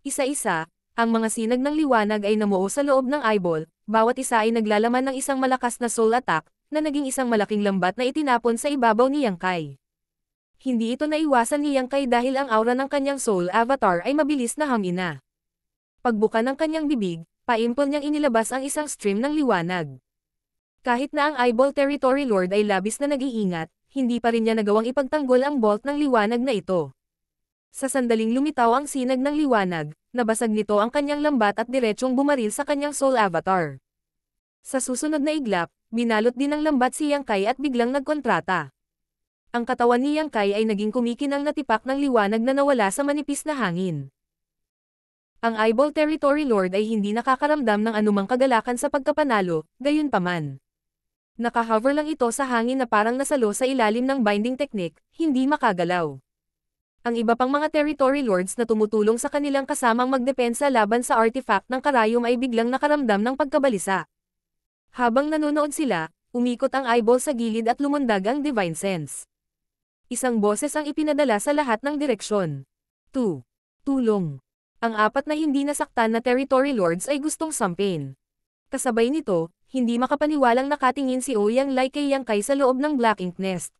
Isa-isa, ang mga sinag ng liwanag ay namuo sa loob ng eyeball, bawat isa ay naglalaman ng isang malakas na soul attack, na naging isang malaking lambat na itinapon sa ibabaw ni Yang Kai. Hindi ito naiwasan ni Yang Kai dahil ang aura ng kanyang soul avatar ay mabilis na hamina. Pagbuka ng kanyang bibig, paimpol niyang inilabas ang isang stream ng liwanag. Kahit na ang Eyeball Territory Lord ay labis na nag-iingat, hindi pa rin niya nagawang ipagtanggol ang bolt ng liwanag na ito. Sa sandaling lumitaw ang sinag ng liwanag, nabasag nito ang kanyang lambat at diretsyong bumaril sa kanyang soul avatar. Sa susunod na iglap, binalot din ng lambat si Yang Kai at biglang nagkontrata. Ang katawan ni Yang Kai ay naging kumikinang na tipak ng liwanag na nawala sa manipis na hangin. Ang Eyeball Territory Lord ay hindi nakakaramdam ng anumang kagalakan sa pagkapanalo, gayunpaman. Nakahover lang ito sa hangin na parang nasalo sa ilalim ng binding technique, hindi makagalaw. Ang iba pang mga Territory Lords na tumutulong sa kanilang kasamang magdepensa laban sa artifact ng karayom ay biglang nakaramdam ng pagkabalisa. Habang nanonood sila, umikot ang eyeball sa gilid at lumundag ang Divine Sense. Isang boses ang ipinadala sa lahat ng direksyon. Tulong. Ang apat na hindi nasaktan na Territory Lords ay gustong sampin. Kasabay nito, hindi makapaniwalang nakatingin si Ouyang Lai kay Yang Kai sa loob ng Black Ink Nest.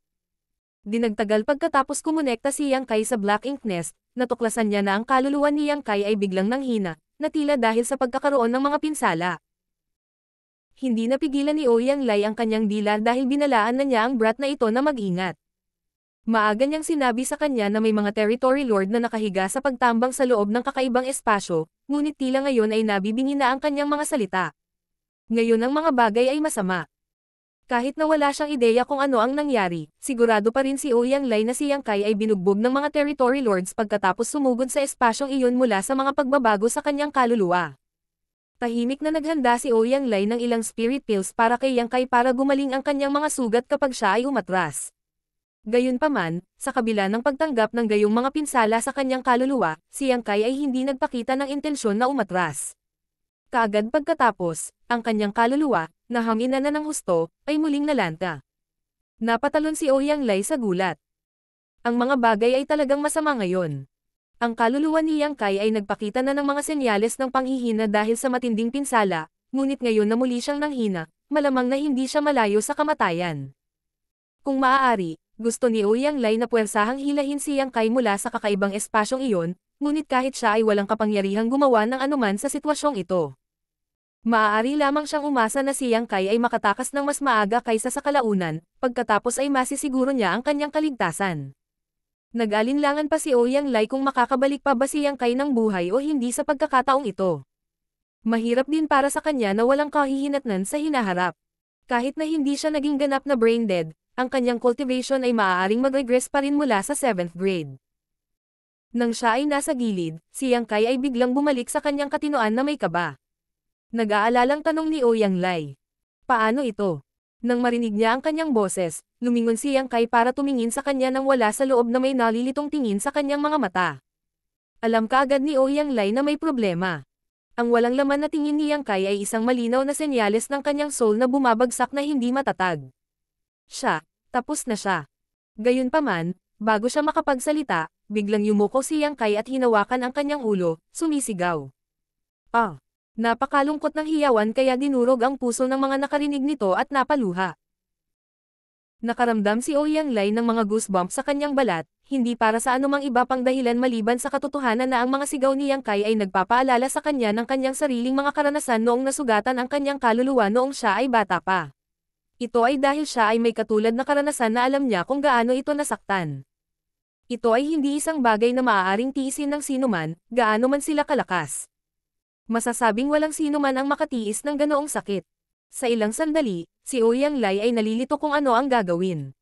Dinagtagal pagkatapos kumonekta si Yang Kai sa Black Ink Nest, natuklasan niya na ang kaluluwa ni Yang Kai ay biglang nanghina, na tila dahil sa pagkakaroon ng mga pinsala. Hindi napigilan ni Ouyang Lai ang kanyang dila dahil binalaan na niya ang brat na ito na mag-ingat. Maaga niyang sinabi sa kanya na may mga Territory Lord na nakahiga sa pagtambang sa loob ng kakaibang espasyo, ngunit tila ngayon ay nabibingi na ang kanyang mga salita. Ngayon ang mga bagay ay masama. Kahit na wala siyang ideya kung ano ang nangyari, sigurado pa rin si Ouyang Lai na si Yang Kai ay binugbog ng mga territory lords pagkatapos sumugod sa espasyong iyon mula sa mga pagbabago sa kanyang kaluluwa. Tahimik na naghanda si Ouyang Lai ng ilang spirit pills para kay Yang Kai para gumaling ang kanyang mga sugat kapag siya ay umatras. Gayunpaman, sa kabila ng pagtanggap ng gayong mga pinsala sa kanyang kaluluwa, si Yang Kai ay hindi nagpakita ng intensyon na umatras. Kaagad pagkatapos, ang kanyang kaluluwa, na hangina na ng husto, ay muling nalanta. Napatalon si Ouyang Lai sa gulat. Ang mga bagay ay talagang masama ngayon. Ang kaluluwa ni Yang Kai ay nagpakita na ng mga senyales ng panghihina dahil sa matinding pinsala, ngunit ngayon na muli siyang nanghina, malamang na hindi siya malayo sa kamatayan. Kung maaari, gusto ni Ouyang Lai na puwersahang hilahin si Yang Kai mula sa kakaibang espasyong iyon, ngunit kahit siya ay walang kapangyarihang gumawa ng anuman sa sitwasyong ito. Maaari lamang siyang umasa na si Yang Kai ay makatakas ng mas maaga kaysa sa kalaunan, pagkatapos ay masisiguro niya ang kanyang kaligtasan. Nag-alinlangan pa si Ouyang Lai kung makakabalik pa ba si Yang Kai ng buhay o hindi sa pagkakataong ito. Mahirap din para sa kanya na walang kahihinatnan sa hinaharap. Kahit na hindi siya naging ganap na brain dead, ang kanyang cultivation ay maaaring mag-regress pa rin mula sa 7th grade. Nang siya ay nasa gilid, si Yang Kai ay biglang bumalik sa kanyang katinoan na may kaba. Nag-aalalang tanong ni Ouyang Lai. Paano ito? Nang marinig niya ang kanyang boses, lumingon si Yang Kai para tumingin sa kanya nang wala sa loob na may nalilitong tingin sa kanyang mga mata. Alam kaagad ni Ouyang Lai na may problema. Ang walang laman na tingin ni Yang Kai ay isang malinaw na senyales ng kanyang soul na bumabagsak na hindi matatag. Tapos na siya. Gayunpaman, bago siya makapagsalita, biglang yumuko si Yang Kai at hinawakan ang kanyang ulo, sumisigaw. Napakalungkot ng hiyawan kaya dinurog ang puso ng mga nakarinig nito at napaluha. Nakaramdam si Ouyang Lai ng mga goosebumps sa kanyang balat, hindi para sa anumang iba pang dahilan maliban sa katotohanan na ang mga sigaw ni Yang Kai ay nagpapaalala sa kanya ng kanyang sariling mga karanasan noong nasugatan ang kanyang kaluluwa noong siya ay bata pa. Ito ay dahil siya ay may katulad na karanasan na alam niya kung gaano ito nasaktan. Ito ay hindi isang bagay na maaaring tiisin ng sinuman, gaano man sila kalakas. Masasabing walang sino man ang makatiis ng ganoong sakit. Sa ilang sandali, si Ouyang Lai ay nalilito kung ano ang gagawin.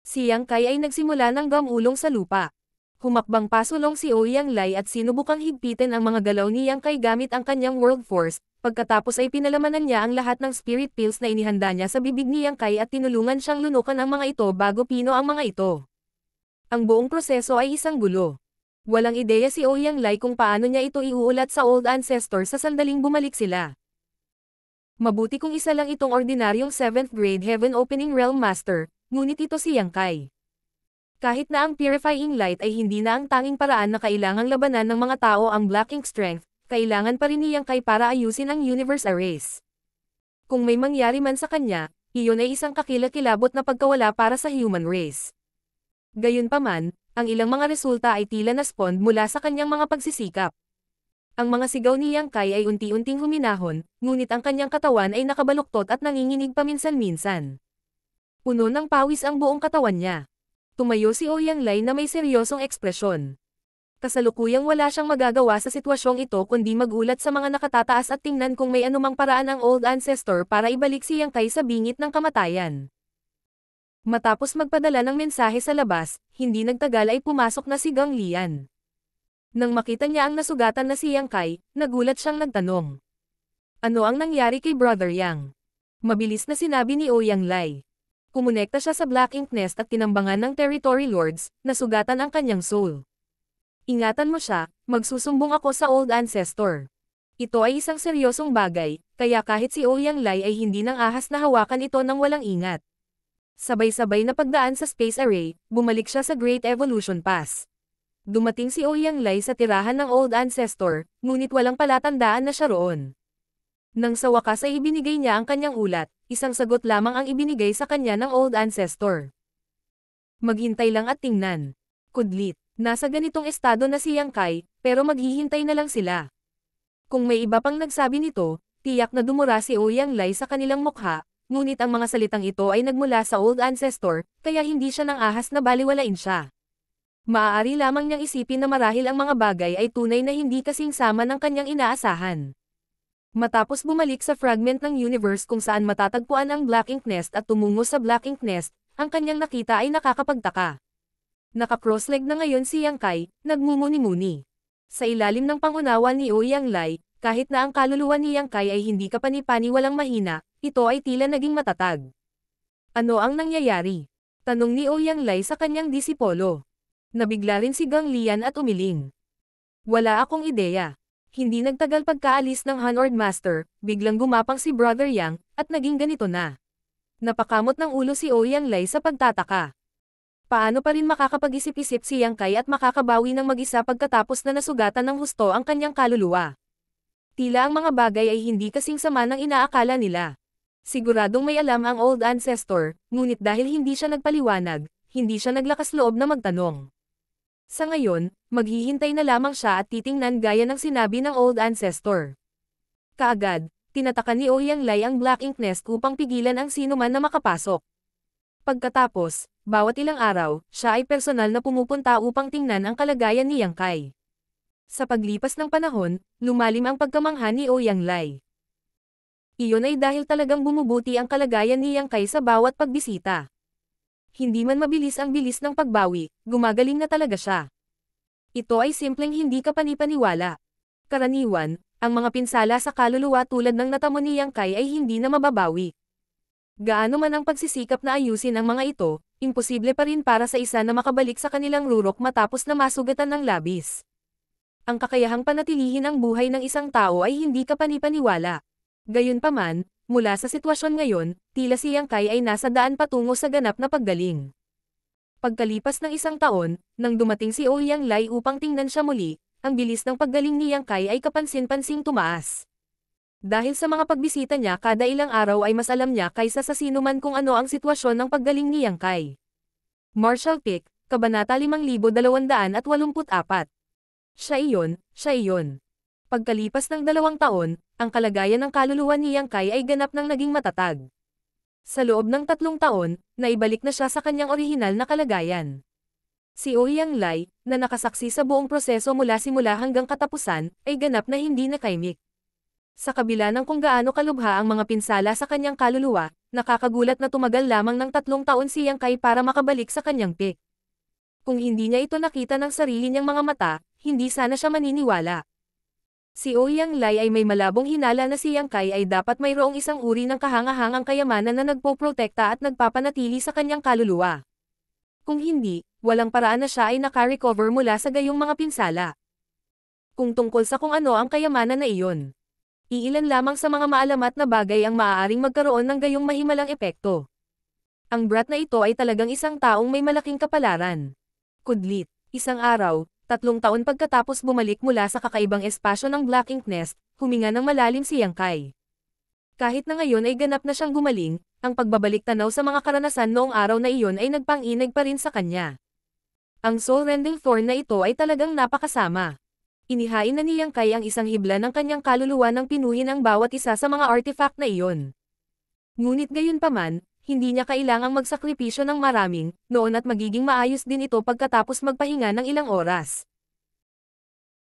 Si Yang Kai ay nagsimula ng gamulong sa lupa. Humakbang pasulong si Ouyang Lai at sinubukang higpitin ang mga galaw ni Yang Kai gamit ang kanyang world force, pagkatapos ay pinalamanan niya ang lahat ng spirit pills na inihanda niya sa bibig ni Yang Kai at tinulungan siyang lunukan ang mga ito bago pino ang mga ito. Ang buong proseso ay isang gulo. Walang ideya si Ouyang Lai kung paano niya ito iuulat sa Old Ancestor sa sandaling bumalik sila. Mabuti kung isa lang itong ordinaryong 7th grade Heaven Opening Realm Master, ngunit ito si Yang Kai. Kahit na ang Purifying Light ay hindi na ang tanging paraan na kailangang labanan ng mga tao ang Black Ink Strength, kailangan pa rin ni Yang Kai para ayusin ang Universe Erase. Kung may mangyari man sa kanya, iyon ay isang kakilakilabot na pagkawala para sa human race. Gayunpaman, ang ilang mga resulta ay tila na-spawned mula sa kanyang mga pagsisikap. Ang mga sigaw ni Yang Kai ay unti-unting huminahon, ngunit ang kanyang katawan ay nakabaluktot at nanginginig paminsan-minsan. Puno ng pawis ang buong katawan niya. Tumayo si Ouyang Lai na may seryosong ekspresyon. Kasalukuyang wala siyang magagawa sa sitwasyong ito kundi magulat sa mga nakatataas at tingnan kung may anumang paraan ang Old Ancestor para ibalik si Yang Kai sa bingit ng kamatayan. Matapos magpadala ng mensahe sa labas, hindi nagtagal ay pumasok na si Gang Lian. Nang makita niya ang nasugatan na si Yang Kai, nagulat siyang nagtanong. Ano ang nangyari kay Brother Yang? Mabilis na sinabi ni Ouyang Lai. Kumonekta siya sa Black Ink Nest at tinambangan ng Territory Lords, nasugatan ang kanyang soul. Ingatan mo siya, magsusumbong ako sa Old Ancestor. Ito ay isang seryosong bagay, kaya kahit si Ouyang Lai ay hindi nang ahas na hawakan ito ng walang ingat. Sabay-sabay na pagdaan sa Space Array, bumalik siya sa Great Evolution Pass. Dumating si Ouyang Lai sa tirahan ng Old Ancestor, ngunit walang palatandaan na siya roon. Nang sa wakas ay ibinigay niya ang kanyang ulat, isang sagot lamang ang ibinigay sa kanya ng Old Ancestor. Maghintay lang at tingnan. Kudlit, nasa ganitong estado na si Yang Kai, pero maghihintay na lang sila. Kung may iba pang nagsabi nito, tiyak na dumura si Ouyang Lai sa kanilang mukha, ngunit ang mga salitang ito ay nagmula sa Old Ancestor, kaya hindi siya nang ahas na baliwalain siya. Maaari lamang niyang isipin na marahil ang mga bagay ay tunay na hindi kasing sama ng kanyang inaasahan. Matapos bumalik sa fragment ng universe kung saan matatagpuan ang Black Ink Nest at tumungo sa Black Ink Nest, ang kanyang nakita ay nakakapagtaka. Naka-crossleg na ngayon si Yang Kai, nagmumuni-muni. Sa ilalim ng pangunawa ni Ouyang Lai, kahit na ang kaluluwa ni Yang Kai ay hindi kapani-paniwalang mahina, ito ay tila naging matatag. Ano ang nangyayari? Tanong ni Ouyang Lai sa kanyang disipolo. Nabigla rin si Gang Lian at umiling. Wala akong ideya. Hindi nagtagal pagkaalis ng Hanord Master, biglang gumapang si Brother Yang, at naging ganito na. Napakamot ng ulo si Ouyang Lai sa pagtataka. Paano pa rin makakapag-isip-isip si Yang Kai at makakabawi ng mag-isa pagkatapos na nasugatan ng husto ang kanyang kaluluwa? Tila ang mga bagay ay hindi kasing sama ng inaakala nila. Siguradong may alam ang Old Ancestor, ngunit dahil hindi siya nagpaliwanag, hindi siya naglakas loob na magtanong. Sa ngayon, maghihintay na lamang siya at titingnan gaya ng sinabi ng Old Ancestor. Kaagad, tinatakan ni Ouyang Lai ang Black Ink Nest upang pigilan ang sinuman na makapasok. Pagkatapos, bawat ilang araw, siya ay personal na pumupunta upang tingnan ang kalagayan ni Yang Kai. Sa paglipas ng panahon, lumalim ang pagkamangha ni Ouyang Lai. Iyon ay dahil talagang bumubuti ang kalagayan ni Yang Kai sa bawat pagbisita. Hindi man mabilis ang bilis ng pagbawi, gumagaling na talaga siya. Ito ay simpleng hindi kapanipaniwala. Karaniwan, ang mga pinsala sa kaluluwa tulad ng natamo ni Yang Kai ay hindi na mababawi. Gaano man ang pagsisikap na ayusin ang mga ito, imposible pa rin para sa isa na makabalik sa kanilang rurok matapos na masugatan ng labis. Ang kakayahang panatilihin ang buhay ng isang tao ay hindi kapanipaniwala. Gayunpaman, mula sa sitwasyon ngayon, tila si Yang Kai ay nasa daan patungo sa ganap na paggaling. Pagkalipas ng isang taon, nang dumating si Ouyang Lai upang tingnan siya muli, ang bilis ng paggaling ni Yang Kai ay kapansin-pansing tumaas. Dahil sa mga pagbisita niya kada ilang araw ay mas alam niya kaysa sa sinuman kung ano ang sitwasyon ng paggaling ni Yang Kai. Martial Pick, Kabanata 5284. Siya iyon. Pagkalipas ng 2 taon, ang kalagayan ng kaluluwa ni Yang Kai ay ganap nang naging matatag. Sa loob ng 3 taon, naibalik na siya sa kanyang orihinal na kalagayan. Si Ouyang Lai, na nakasaksi sa buong proseso mula simula hanggang katapusan, ay ganap na hindi nakaimik. Sa kabila ng kung gaano kalubha ang mga pinsala sa kanyang kaluluwa, nakakagulat na tumagal lamang ng 3 taon si Yang Kai para makabalik sa kanyang peak. Kung hindi niya ito nakita ng sarili niyang mga mata, hindi sana siya maniniwala. Si Ouyang Lai ay may malabong hinala na si Yang Kai ay dapat mayroong isang uri ng kahangahangang kayamanan na nagpoprotekta at nagpapanatili sa kanyang kaluluwa. Kung hindi, walang paraan na siya ay naka-recover mula sa gayong mga pinsala. Kung tungkol sa kung ano ang kayamanan na iyon, iilan lamang sa mga maalamat na bagay ang maaaring magkaroon ng gayong mahimalang epekto. Ang brat na ito ay talagang isang taong may malaking kapalaran. Kudlit, isang araw, 3 taon pagkatapos bumalik mula sa kakaibang espasyo ng Black Ink Nest, huminga ng malalim si Yang Kai. Kahit na ngayon ay ganap na siyang gumaling, ang pagbabalik tanaw sa mga karanasan noong araw na iyon ay nagpang-inag pa rin sa kanya. Ang soul-rending thorn na ito ay talagang napakasama. Inihain na ni Yang Kai ang isang hibla ng kanyang kaluluwa nang pinuhin ang bawat isa sa mga artifact na iyon. Ngunit gayunpaman, hindi niya kailangang magsakripisyo ng maraming, noon at magiging maayos din ito pagkatapos magpahinga ng ilang oras.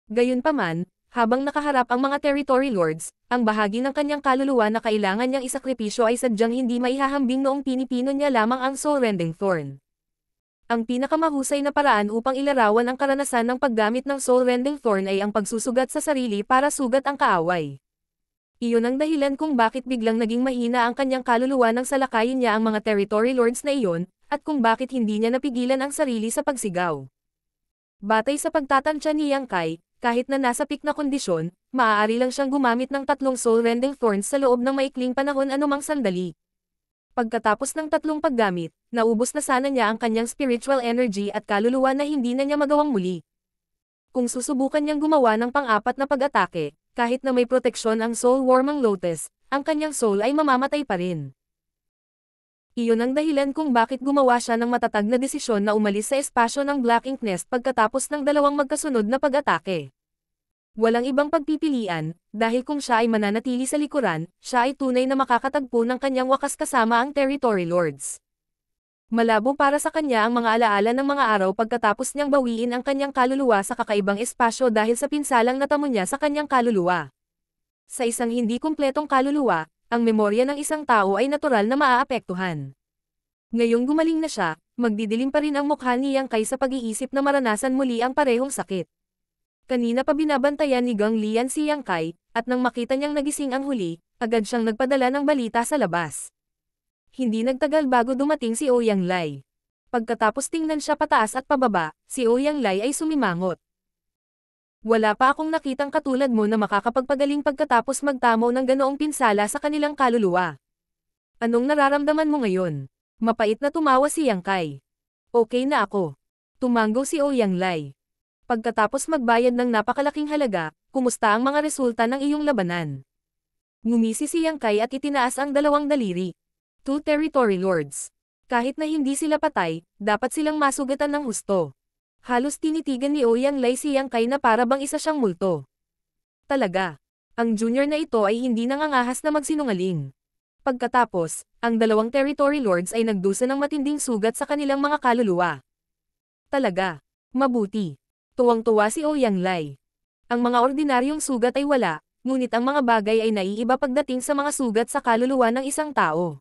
Gayunpaman, habang nakaharap ang mga territory lords, ang bahagi ng kanyang kaluluwa na kailangan niyang isakripisyo ay sadyang hindi maihahambing noong pinipino niya lamang ang soul-rending thorn. Ang pinakamahusay na paraan upang ilarawan ang karanasan ng paggamit ng soul-rending thorn ay ang pagsusugat sa sarili para sugat ang kaaway. Iyon ang dahilan kung bakit biglang naging mahina ang kanyang kaluluwa nang salakayin niya ang mga territory lords na iyon, at kung bakit hindi niya napigilan ang sarili sa pagsigaw. Batay sa pagtatansya ni Yang Kai, kahit na nasa peak na kondisyon, maaari lang siyang gumamit ng 3 soul-rending thorns sa loob ng maikling panahon anumang sandali. Pagkatapos ng 3 paggamit, naubos na sana niya ang kanyang spiritual energy at kaluluwa na hindi na niya magawang muli. Kung susubukan niyang gumawa ng pang-4 na pag-atake, kahit na may proteksyon ang Soul Wormang Lotus, ang kanyang soul ay mamamatay pa rin. Iyon ang dahilan kung bakit gumawa siya ng matatag na desisyon na umalis sa espasyo ng Black Ink Nest pagkatapos ng 2 magkasunod na pag-atake. Walang ibang pagpipilian, dahil kung siya ay mananatili sa likuran, siya ay tunay na makakatagpo ng kanyang wakas kasama ang Territory Lords. Malabo para sa kanya ang mga alaala ng mga araw pagkatapos niyang bawiin ang kanyang kaluluwa sa kakaibang espasyo dahil sa pinsalang natamo niya sa kanyang kaluluwa. Sa isang hindi kumpletong kaluluwa, ang memorya ng isang tao ay natural na maaapektuhan. Ngayong gumaling na siya, magdidilim pa rin ang mukha ni Yang Kai sa pag-iisip na maranasan muli ang parehong sakit. Kanina pa binabantayan ni Gang Lian si Yang Kai, at nang makita niyang nagising ang huli, agad siyang nagpadala ng balita sa labas. Hindi nagtagal bago dumating si Ouyang Lai. Pagkatapos tingnan siya pataas at pababa, si Ouyang Lai ay sumimangot. Wala pa akong nakitang katulad mo na makakapagpagaling pagkatapos magtamo ng ganoong pinsala sa kanilang kaluluwa. Anong nararamdaman mo ngayon? Mapait na tumawa si Yang Kai. Okay na ako. Tumanggo si Ouyang Lai. Pagkatapos magbayad ng napakalaking halaga, kumusta ang mga resulta ng iyong labanan? Ngumisi si Yang Kai at itinaas ang dalawang daliri. 2 territory lords. Kahit na hindi sila patay, dapat silang masugatan ng husto. Halos tinitigan ni Ouyang Lai si Yang Kai na para bang isa siyang multo. Talaga. Ang junior na ito ay hindi nangangahas na magsinungaling. Pagkatapos, ang dalawang territory lords ay nagdusa ng matinding sugat sa kanilang mga kaluluwa. Talaga. Mabuti. Tuwang-tuwa si Ouyang Lai. Ang mga ordinaryong sugat ay wala, ngunit ang mga bagay ay naiiba pagdating sa mga sugat sa kaluluwa ng isang tao.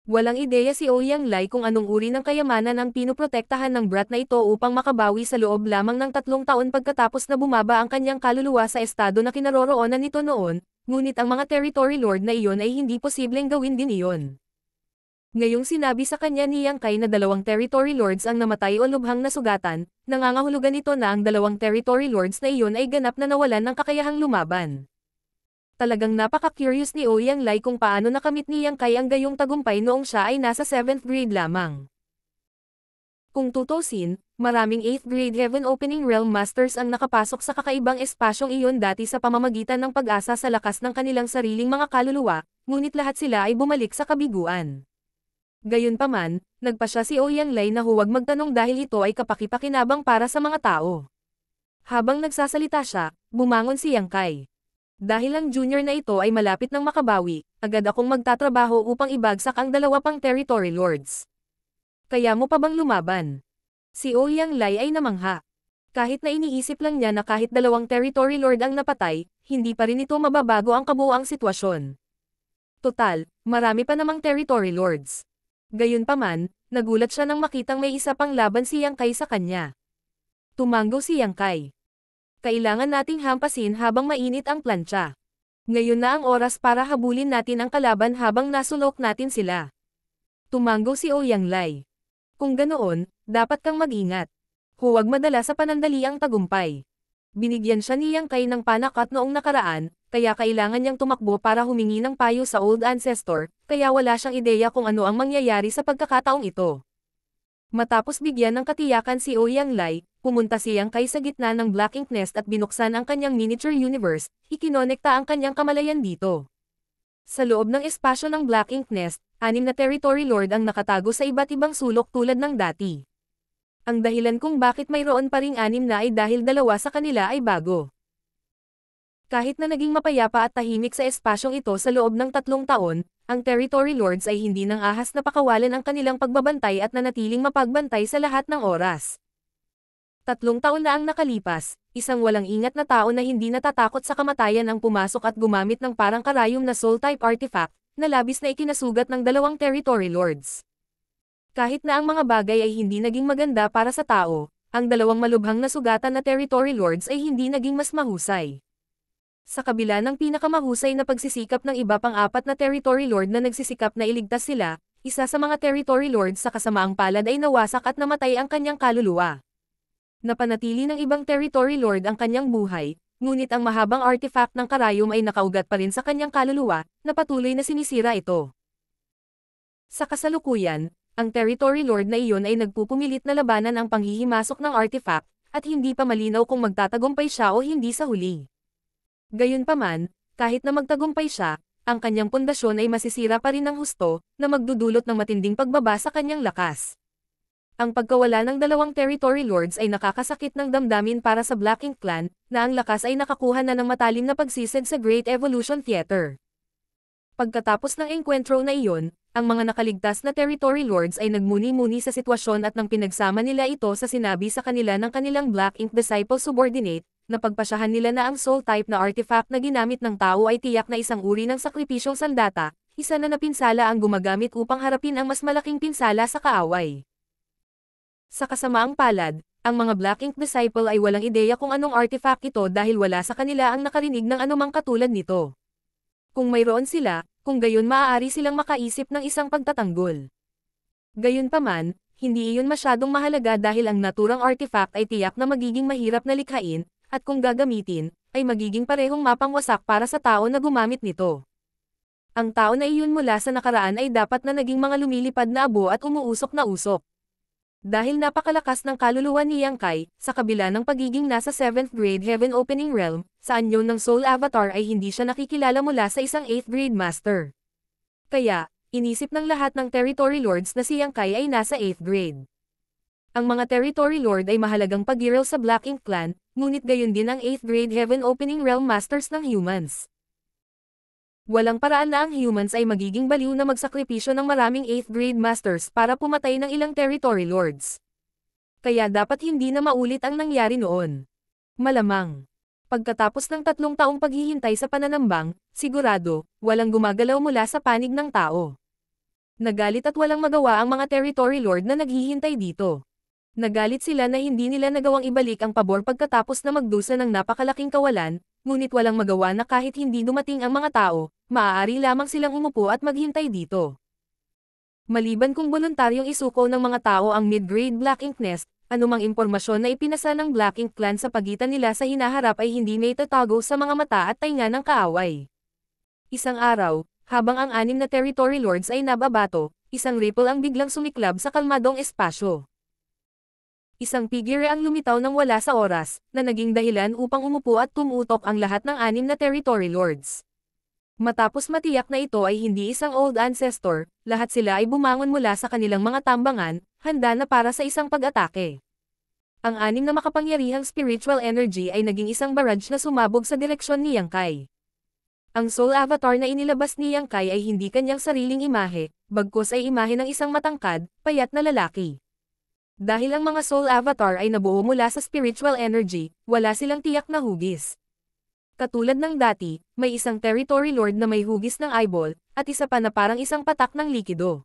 Walang ideya si Ouyang Lai kung anong uri ng kayamanan ang pinoprotektahan ng brat na ito upang makabawi sa loob lamang ng 3 taon pagkatapos na bumaba ang kanyang kaluluwa sa estado na kinaroroonan nito noon, ngunit ang mga territory lord na iyon ay hindi posibleng gawin din iyon. Ngayong sinabi sa kanya ni Yang Kai na 2 territory lords ang namatay o lubhang nasugatan, nangangahulugan ito na ang 2 territory lords na iyon ay ganap na nawalan ng kakayahang lumaban. Talagang napaka-curious ni Ouyang Lai kung paano nakamit ni Yang Kai ang gayong tagumpay noong siya ay nasa 7th grade lamang. Kung tutusin, maraming 8th grade Heaven Opening Realm Masters ang nakapasok sa kakaibang espasyong iyon dati sa pamamagitan ng pag-asa sa lakas ng kanilang sariling mga kaluluwa, ngunit lahat sila ay bumalik sa kabiguan. Gayunpaman, nagpa siya si Ouyang Lai na huwag magtanong dahil ito ay kapaki-pakinabang para sa mga tao. Habang nagsasalita siya, bumangon si Yang Kai. Dahil ang junior na ito ay malapit ng makabawi, agad akong magtatrabaho upang ibagsak ang 2 pang territory lords. Kaya mo pa bang lumaban? Si Ouyang Lai ay namangha. Kahit na iniisip lang niya na kahit 2 territory lord ang napatay, hindi pa rin ito mababago ang kabuuang sitwasyon. Total, marami pa namang territory lords. Gayunpaman, nagulat siya nang makitang may isa pang laban si Yang Kai sa kanya. Tumanggo si Yang Kai. Kailangan nating hampasin habang mainit ang plancha. Ngayon na ang oras para habulin natin ang kalaban habang nasulok natin sila. Tumanggo si Ouyang Lai. Kung ganoon, dapat kang mag-ingat. Huwag madala sa panandali ang tagumpay. Binigyan siya ni Yang Kai ng panakat noong nakaraan, kaya kailangan niyang tumakbo para humingi ng payo sa Old Ancestor, kaya wala siyang ideya kung ano ang mangyayari sa pagkakataong ito. Matapos bigyan ng katiyakan si Ouyang Lai, pumunta si Yang Kai sa gitna ng Black Ink Nest at binuksan ang kanyang miniature universe, ikinonekta ang kanyang kamalayan dito. Sa loob ng espasyo ng Black Ink Nest, 6 na territory lord ang nakatago sa iba't ibang sulok tulad ng dati. Ang dahilan kung bakit mayroon pa ring 6 na ay dahil 2 sa kanila ay bago. Kahit na naging mapayapa at tahimik sa espasyong ito sa loob ng 3 taon, ang territory lords ay hindi nang ahas na pakawalan ang kanilang pagbabantay at nanatiling mapagbantay sa lahat ng oras. 3 taon na ang nakalipas, isang walang ingat na tao na hindi natatakot sa kamatayan ang pumasok at gumamit ng parang karayom na soul-type artifact, na labis na ikinasugat ng 2 territory lords. Kahit na ang mga bagay ay hindi naging maganda para sa tao, ang 2 malubhang nasugatan na territory lords ay hindi naging mas mahusay. Sa kabila ng pinakamahusay na pagsisikap ng iba pang 4 na territory lord na nagsisikap na iligtas sila, isa sa mga territory lords sa kasamaang palad ay nawasak at namatay ang kanyang kaluluwa. Napanatili ng ibang territory lord ang kanyang buhay, ngunit ang mahabang artifact ng karayom ay nakaugat pa rin sa kanyang kaluluwa, na patuloy na sinisira ito. Sa kasalukuyan, ang territory lord na iyon ay nagpupumilit na labanan ang panghihimasok ng artifact, at hindi pa malinaw kung magtatagumpay siya o hindi sa huli. Gayunpaman, kahit na magtagumpay siya, ang kanyang pundasyon ay masisira pa rin ng husto, na magdudulot ng matinding pagbaba sa kanyang lakas. Ang pagkawala ng 2 territory lords ay nakakasakit ng damdamin para sa Black Ink Clan, na ang lakas ay nakakuha na ng matalim na pagsisig sa Great Evolution Theater. Pagkatapos ng engkwentro na iyon, ang mga nakaligtas na territory lords ay nagmuni-muni sa sitwasyon at nang pinagsama nila ito sa sinabi sa kanila ng kanilang Black Ink Disciple subordinate, napagpasyahan nila na ang soul type na artifact na ginamit ng tao ay tiyak na isang uri ng sakripisyong sandata, isa na napinsala ang gumagamit upang harapin ang mas malaking pinsala sa kaaway. Sa kasamaang palad, ang mga Black Ink Disciple ay walang ideya kung anong artifact ito dahil wala sa kanila ang nakarinig ng anumang katulad nito. Kung mayroon sila, kung gayon maaari silang makaisip ng isang pagtatanggol. Gayunpaman, hindi iyon masyadong mahalaga dahil ang naturang artifact ay tiyak na magiging mahirap na likhain, at kung gagamitin, ay magiging parehong mapangwasak para sa tao na gumamit nito. Ang tao na iyon mula sa nakaraan ay dapat na naging mga lumilipad na abo at umuusok na usok. Dahil napakalakas ng kaluluwa ni Yang Kai, sa kabila ng pagiging nasa 7th grade Heaven Opening Realm, sa anyo ng Soul Avatar ay hindi siya nakikilala mula sa isang 8th grade Master. Kaya, inisip ng lahat ng Territory Lords na si Yang Kai ay nasa 8th grade. Ang mga Territory Lord ay mahalagang pag-iral sa Black Ink Clan, ngunit gayon din ang 8th grade Heaven Opening Realm Masters ng humans. Walang paraan na ang humans ay magiging baliw na magsakripisyo ng maraming 8th grade masters para pumatay ng ilang territory lords. Kaya dapat hindi na maulit ang nangyari noon. Malamang. Pagkatapos ng 3 taong paghihintay sa pananambang, sigurado, walang gumagalaw mula sa panig ng tao. Nagalit at walang magawa ang mga territory lord na naghihintay dito. Nagalit sila na hindi nila nagawang ibalik ang pabor pagkatapos na magdusa ng napakalaking kawalan, ngunit walang magawa na kahit hindi dumating ang mga tao, maaari lamang silang umupo at maghintay dito. Maliban kung voluntaryong isuko ng mga tao ang mid-grade Black Ink Nest, anumang impormasyon na ipinasa ng Black Ink Clan sa pagitan nila sa hinaharap ay hindi may tatago sa mga mata at tainga ng kaaway. Isang araw, habang ang 6 na territory lords ay nababato, isang ripple ang biglang sumiklab sa kalmadong espasyo. Isang figure ang lumitaw ng wala sa oras, na naging dahilan upang umupo at tumutok ang lahat ng 6 na territory lords. Matapos matiyak na ito ay hindi isang old ancestor, lahat sila ay bumangon mula sa kanilang mga tambangan, handa na para sa isang pag-atake. Ang 6 na makapangyarihang spiritual energy ay naging isang barrage na sumabog sa direksyon ni Yang Kai. Ang soul avatar na inilabas ni Yang Kai ay hindi kanyang sariling imahe, bagkus ay imahe ng isang matangkad, payat na lalaki. Dahil ang mga soul avatar ay nabuo mula sa spiritual energy, wala silang tiyak na hugis. Katulad ng dati, may isang territory lord na may hugis ng eyeball, at isa pa na parang isang patak ng likido.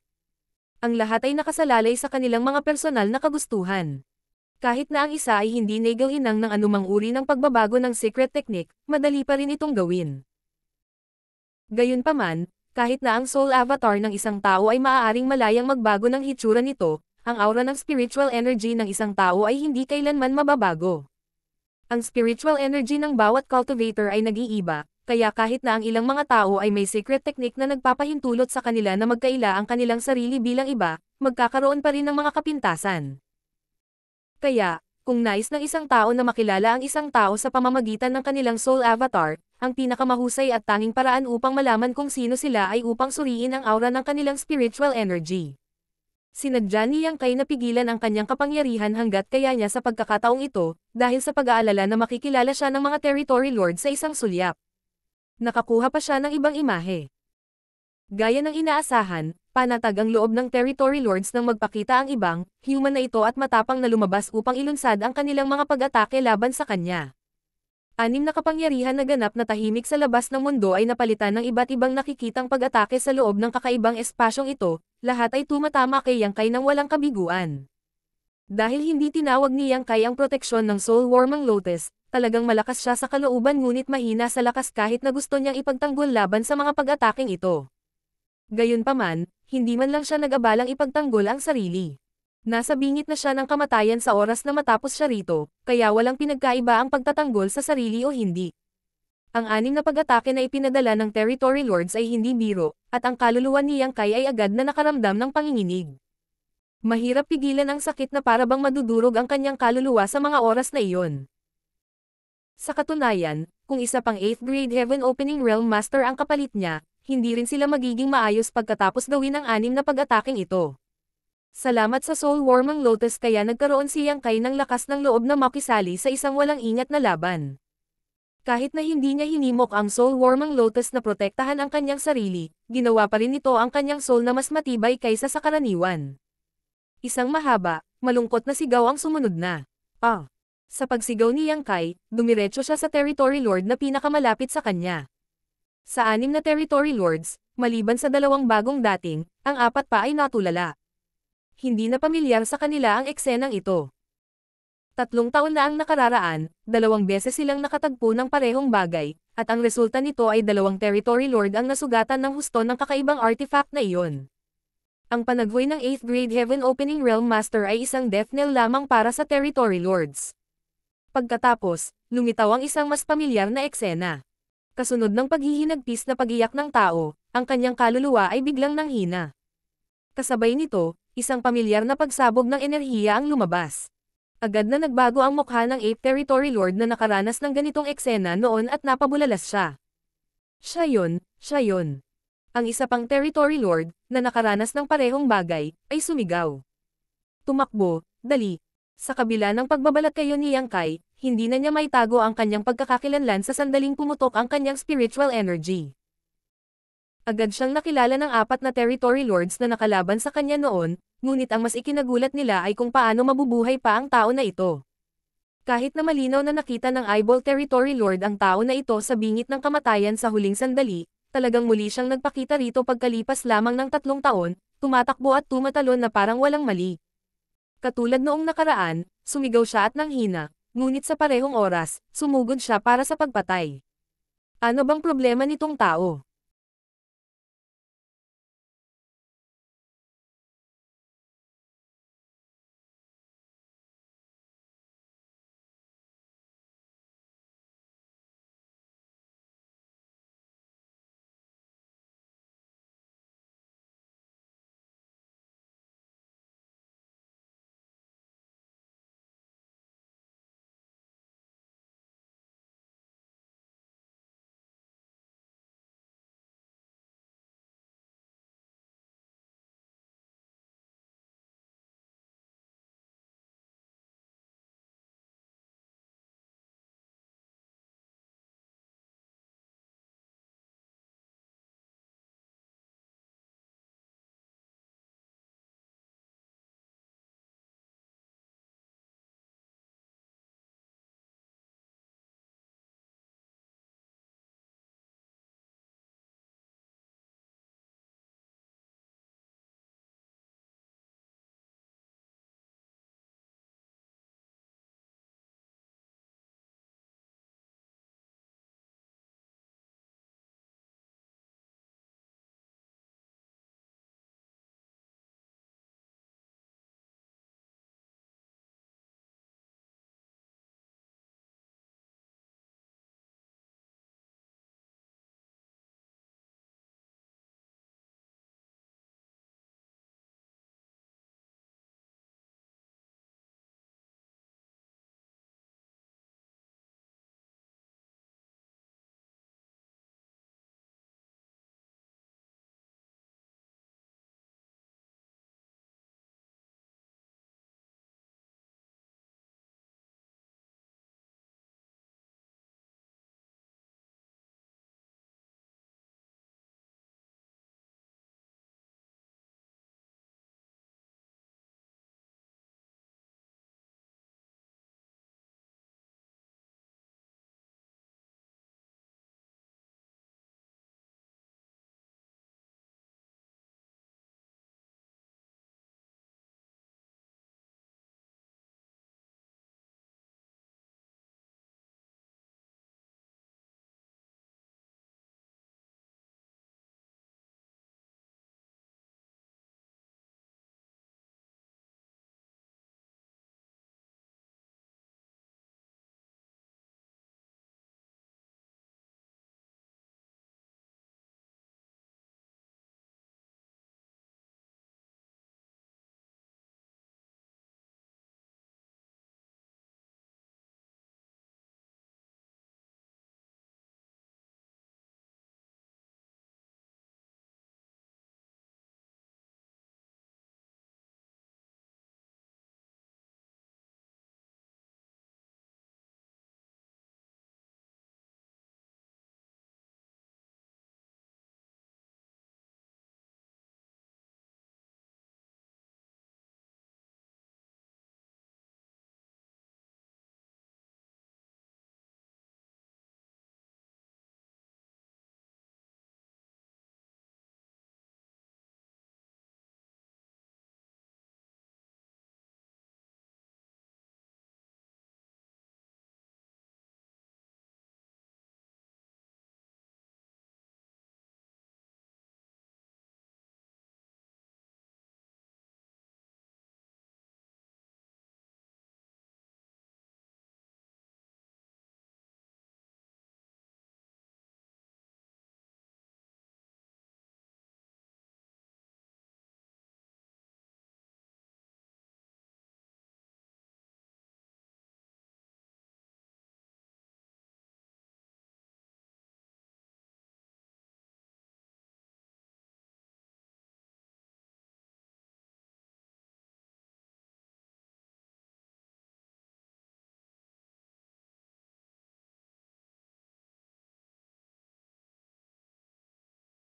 Ang lahat ay nakasalalay sa kanilang mga personal na kagustuhan. Kahit na ang isa ay hindi nagahinang ng anumang uri ng pagbabago ng secret technique, madali pa rin itong gawin. Gayunpaman, kahit na ang soul avatar ng isang tao ay maaaring malayang magbago ng hitsura nito, ang aura ng spiritual energy ng isang tao ay hindi kailanman mababago. Ang spiritual energy ng bawat cultivator ay nag-iiba, kaya kahit na ang ilang mga tao ay may secret technique na nagpapahintulot sa kanila na magkaila ang kanilang sarili bilang iba, magkakaroon pa rin ng mga kapintasan. Kaya, kung nais ng isang tao na makilala ang isang tao sa pamamagitan ng kanilang soul avatar, ang pinakamahusay at tanging paraan upang malaman kung sino sila ay upang suriin ang aura ng kanilang spiritual energy. Sinadya ni Yang Kai na pigilan ang kanyang kapangyarihan hanggat kaya niya sa pagkakataong ito, dahil sa pag-aalala na makikilala siya ng mga territory lord sa isang sulyap. Nakakuha pa siya ng ibang imahe. Gaya ng inaasahan, panatag ang loob ng territory lords nang magpakita ang ibang, human na ito at matapang na lumabas upang ilunsad ang kanilang mga pag-atake laban sa kanya. 6 na kapangyarihan na ganap na tahimik sa labas ng mundo ay napalitan ng iba't ibang nakikitang pag-atake sa loob ng kakaibang espasyong ito, lahat ay tumatama kay Yang Kai nang walang kabiguan. Dahil hindi tinawag ni Yang Kai ang proteksyon ng Soul Warmang Lotus, talagang malakas siya sa kalooban ngunit mahina sa lakas kahit na gusto niyang ipagtanggol laban sa mga pag-ataking ito. Gayunpaman, hindi man lang siya nag-abalang ipagtanggol ang sarili. Nasa bingit na siya ng kamatayan sa oras na matapos siya rito, kaya walang pinagkaiba ang pagtatanggol sa sarili o hindi. Ang 6 na pag-atake na ipinadala ng territory lords ay hindi biro, at ang kaluluwa ni Yang Kai ay agad na nakaramdam ng panginginig. Mahirap pigilan ang sakit na para bang madudurog ang kanyang kaluluwa sa mga oras na iyon. Sa katunayan, kung isa pang 8th grade Heaven Opening Realm Master ang kapalit niya, hindi rin sila magiging maayos pagkatapos gawin ang 6 na pag-ataking ito. Salamat sa Soul Warmang Lotus kaya nagkaroon si Yang Kai ng lakas ng loob na makisali sa isang walang ingat na laban. Kahit na hindi niya hinimok ang Soul Warmang Lotus na protektahan ang kanyang sarili, ginawa pa rin ito ang kanyang soul na mas matibay kaysa sa karaniwan. Isang mahaba, malungkot na sigaw ang sumunod na. Sa pagsigaw ni Yang Kai, dumiretso siya sa Territory Lord na pinakamalapit sa kanya. Sa 6 na Territory Lords, maliban sa 2 bagong dating, ang 4 pa ay natulala. Hindi na pamilyar sa kanila ang eksenang ito. 3 taon na ang nakararaan, 2 beses silang nakatagpo ng parehong bagay, at ang resulta nito ay 2 Territory Lord ang nasugatan ng husto ng kakaibang artifact na iyon. Ang panaghoy ng 8th Grade Heaven Opening Realm Master ay isang death knell lamang para sa Territory Lords. Pagkatapos, lumitaw ang isang mas pamilyar na eksena. Kasunod ng paghihinagpis na pag-iyak ng tao, ang kanyang kaluluwa ay biglang nanghina. Kasabay nito, isang pamilyar na pagsabog ng enerhiya ang lumabas. Agad na nagbago ang mukha ng 8th Territory Lord na nakaranas ng ganitong eksena noon at napabulalas siya. Siya yun. Ang isa pang Territory Lord, na nakaranas ng parehong bagay, ay sumigaw. Tumakbo, dali. Sa kabila ng pagbabalat kayo ni Yang Kai, hindi na niya maitago ang kanyang pagkakakilanlan sa sandaling pumutok ang kanyang spiritual energy. Agad siyang nakilala ng 4 na Territory Lords na nakalaban sa kanya noon, ngunit ang mas ikinagulat nila ay kung paano mabubuhay pa ang tao na ito. Kahit na malinaw na nakita ng Eyeball Territory Lord ang tao na ito sa bingit ng kamatayan sa huling sandali, talagang muli siyang nagpakita rito pagkalipas lamang ng 3 taon, tumatakbo at tumatalon na parang walang mali. Katulad noong nakaraan, sumigaw siya at nanghina, ngunit sa parehong oras, sumugod siya para sa pagpatay. Ano bang problema nitong tao?